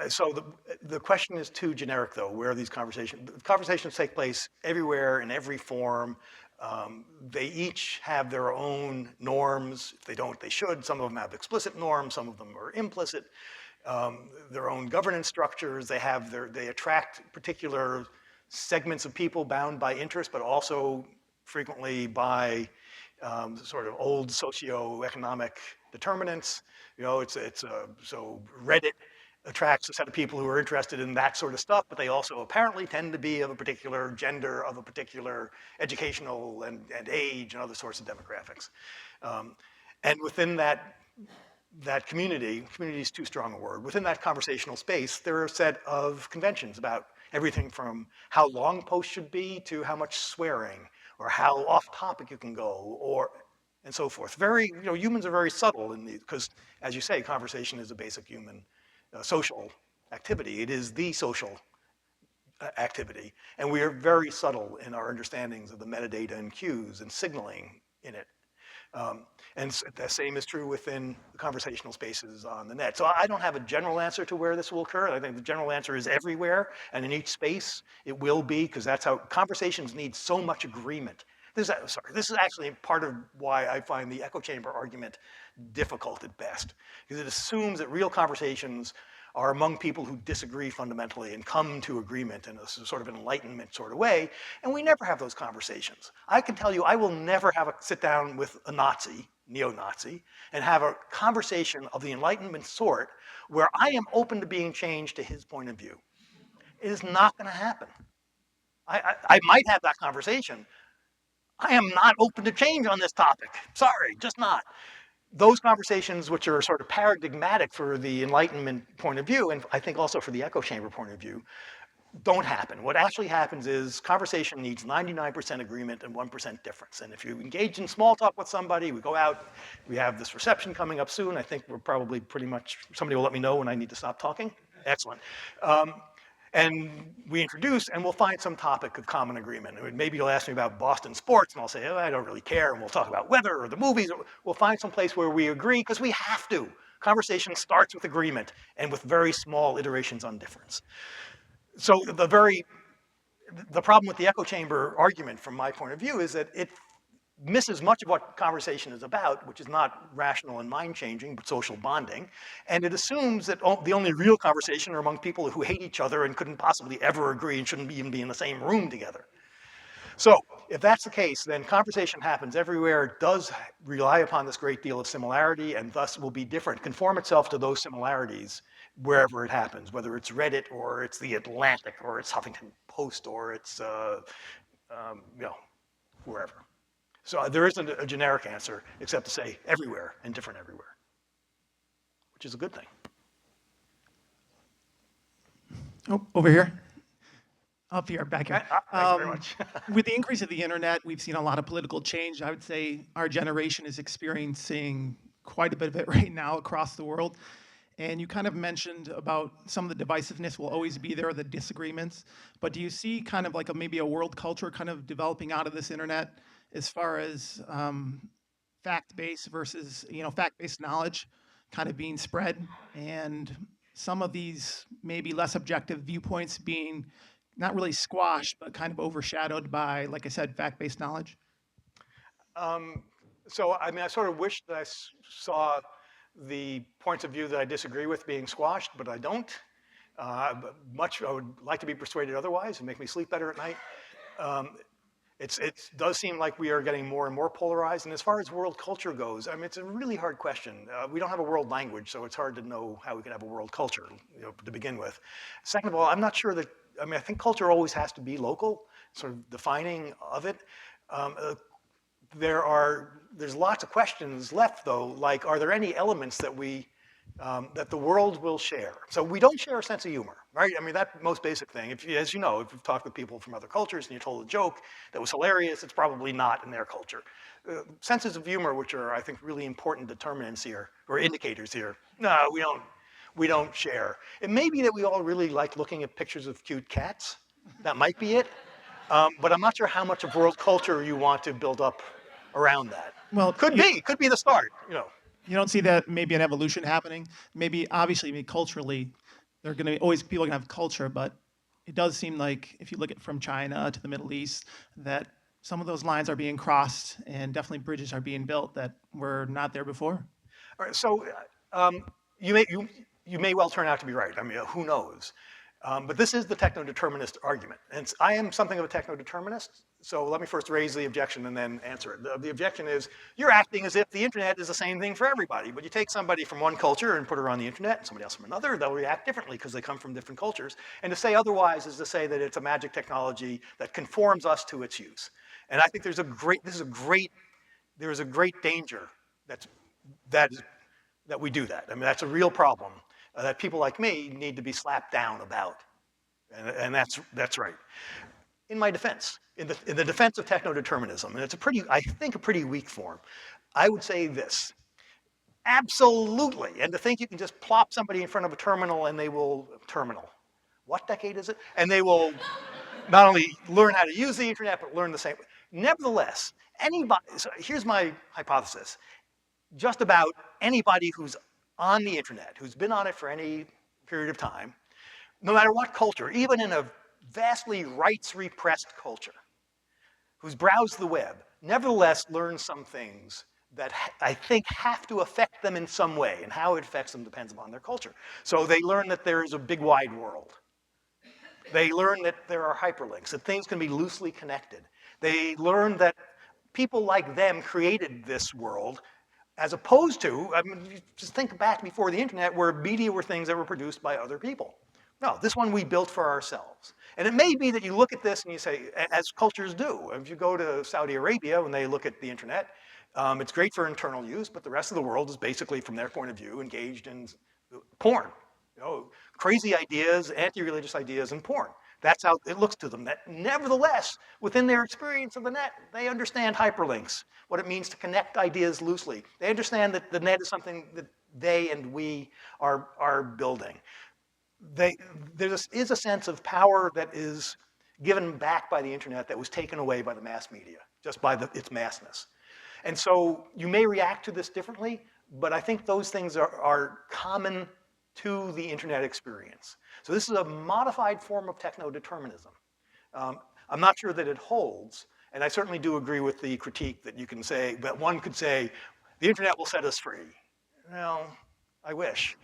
So the question is too generic though, where these conversations take place everywhere in every form. They each have their own norms. If they don't, they should. Some of them have explicit norms, some of them are implicit. Their own governance structures, they attract particular segments of people bound by interest, but also frequently by sort of old socioeconomic determinants. So Reddit attracts a set of people who are interested in that sort of stuff, but they also apparently tend to be of a particular gender, of a particular educational and age and other sorts of demographics. And within that community is too strong a word, within that conversational space, there are a set of conventions about everything from how long posts should be to how much swearing or how off topic you can go and so forth. Humans are very subtle in these, because as you say, conversation is a basic human social activity. It is the social activity, and we are very subtle in our understandings of the metadata and cues and signaling in it. And the same is true within the conversational spaces on the net. So I don't have a general answer to where this will occur. I think the general answer is everywhere, and in each space it will be, because that's how conversations need so much agreement. This is actually part of why I find the echo chamber argument difficult at best, because it assumes that real conversations are among people who disagree fundamentally and come to agreement in a sort of enlightenment sort of way, and we never have those conversations. I can tell you, I will never sit down with a Nazi, neo-Nazi, and have a conversation of the Enlightenment sort where I am open to being changed to his point of view. It is not gonna happen. I might have that conversation. I am not open to change on this topic. Sorry, just not. Those conversations which are sort of paradigmatic for the Enlightenment point of view, and I think also for the echo chamber point of view, don't happen. What actually happens is conversation needs 99% agreement and 1% difference. And if you engage in small talk with somebody, we go out, we have this reception coming up soon. I think we're probably pretty much, somebody will let me know when I need to stop talking. Excellent. And we introduce, and we'll find some topic of common agreement. Maybe you'll ask me about Boston sports, and I'll say, oh, I don't really care, and we'll talk about weather or the movies. We'll find some place where we agree, because we have to. Conversation starts with agreement, and with very small iterations on difference. So the problem with the echo chamber argument, from my point of view, is that it misses much of what conversation is about, which is not rational and mind-changing, but social bonding. And it assumes that the only real conversation are among people who hate each other and couldn't possibly ever agree and shouldn't even be in the same room together. So if that's the case, then conversation happens everywhere. It does rely upon this great deal of similarity, and thus will be different, conform itself to those similarities wherever it happens, whether it's Reddit or it's the Atlantic or it's Huffington Post or it's wherever. So there isn't a generic answer except to say everywhere and different everywhere, which is a good thing. Oh, over here. Up here, back here. Thank you very much. With the increase of the internet, we've seen a lot of political change. I would say our generation is experiencing quite a bit of it right now across the world. And you kind of mentioned about some of the divisiveness will always be there, the disagreements. But do you see kind of like maybe a world culture kind of developing out of this internet as far as fact-based versus, fact-based knowledge kind of being spread, and some of these maybe less objective viewpoints being not really squashed, but kind of overshadowed by, like I said, fact-based knowledge? So, I mean, I sort of wish that I saw the points of view that I disagree with being squashed, but I don't. I would like to be persuaded otherwise and make me sleep better at night. It does seem like we are getting more and more polarized. And as far as world culture goes, I mean, it's a really hard question. We don't have a world language, so it's hard to know how we can have a world culture, to begin with. Second of all, I'm not sure that, I mean, I think culture always has to be local, sort of defining of it. There's lots of questions left, though, like, are there any elements that that the world will share? So we don't share a sense of humor, right? I mean, that most basic thing. As you know, if you've talked with people from other cultures and you told a joke that was hilarious, it's probably not in their culture. Senses of humor, which are, I think, really important determinants here, or indicators here, no, we don't share. It may be that we all really like looking at pictures of cute cats. That might be it. But I'm not sure how much of world culture you want to build up around that. Well, Could be the start, you know. you don't see that maybe an evolution happening? Maybe, obviously, maybe culturally, they're going to always, people are going to have culture, but it does seem like if you look at from China to the Middle East, that some of those lines are being crossed and definitely bridges are being built that were not there before. All right, so you may well turn out to be right. I mean, who knows? But this is the techno-determinist argument. And I am something of a techno-determinist, so let me first raise the objection and then answer it. The objection is, you're acting as if the internet is the same thing for everybody, but you take somebody from one culture and put her on the internet, and somebody else from another, they'll react differently because they come from different cultures. And to say otherwise is to say that it's a magic technology that conforms us to its use. And I think there is a great danger that we do that. I mean, that's a real problem that people like me need to be slapped down about. And that's right. In my defense, in the defense of techno-determinism, and it's I think a pretty weak form, I would say this. Absolutely, and to think you can just plop somebody in front of a terminal and they will, terminal, what decade is it? And they will not only learn how to use the internet, but learn the same. Nevertheless, so here's my hypothesis. Just about anybody who's on the internet, who's been on it for any period of time, no matter what culture, even in a vastly rights-repressed culture, who's browsed the web, nevertheless learns some things that I think have to affect them in some way, and how it affects them depends upon their culture. So they learn that there is a big wide world. They learn that there are hyperlinks, that things can be loosely connected. They learn that people like them created this world, as opposed to, I mean, just think back before the internet where media were things that were produced by other people. No, this one we built for ourselves. And it may be that you look at this and you say, as cultures do, if you go to Saudi Arabia when they look at the internet, it's great for internal use, but the rest of the world is basically, from their point of view, engaged in porn. You know, crazy ideas, anti-religious ideas, and porn. That's how it looks to them. That nevertheless, within their experience of the net, they understand hyperlinks, what it means to connect ideas loosely. They understand that the net is something that they and we are building. There is a sense of power that is given back by the internet that was taken away by the mass media, just by its massness. And so you may react to this differently, but I think those things are common to the internet experience. So this is a modified form of techno-determinism. I'm not sure that it holds, and I certainly do agree with the critique that you can say, that one could say, the internet will set us free. Well, I wish.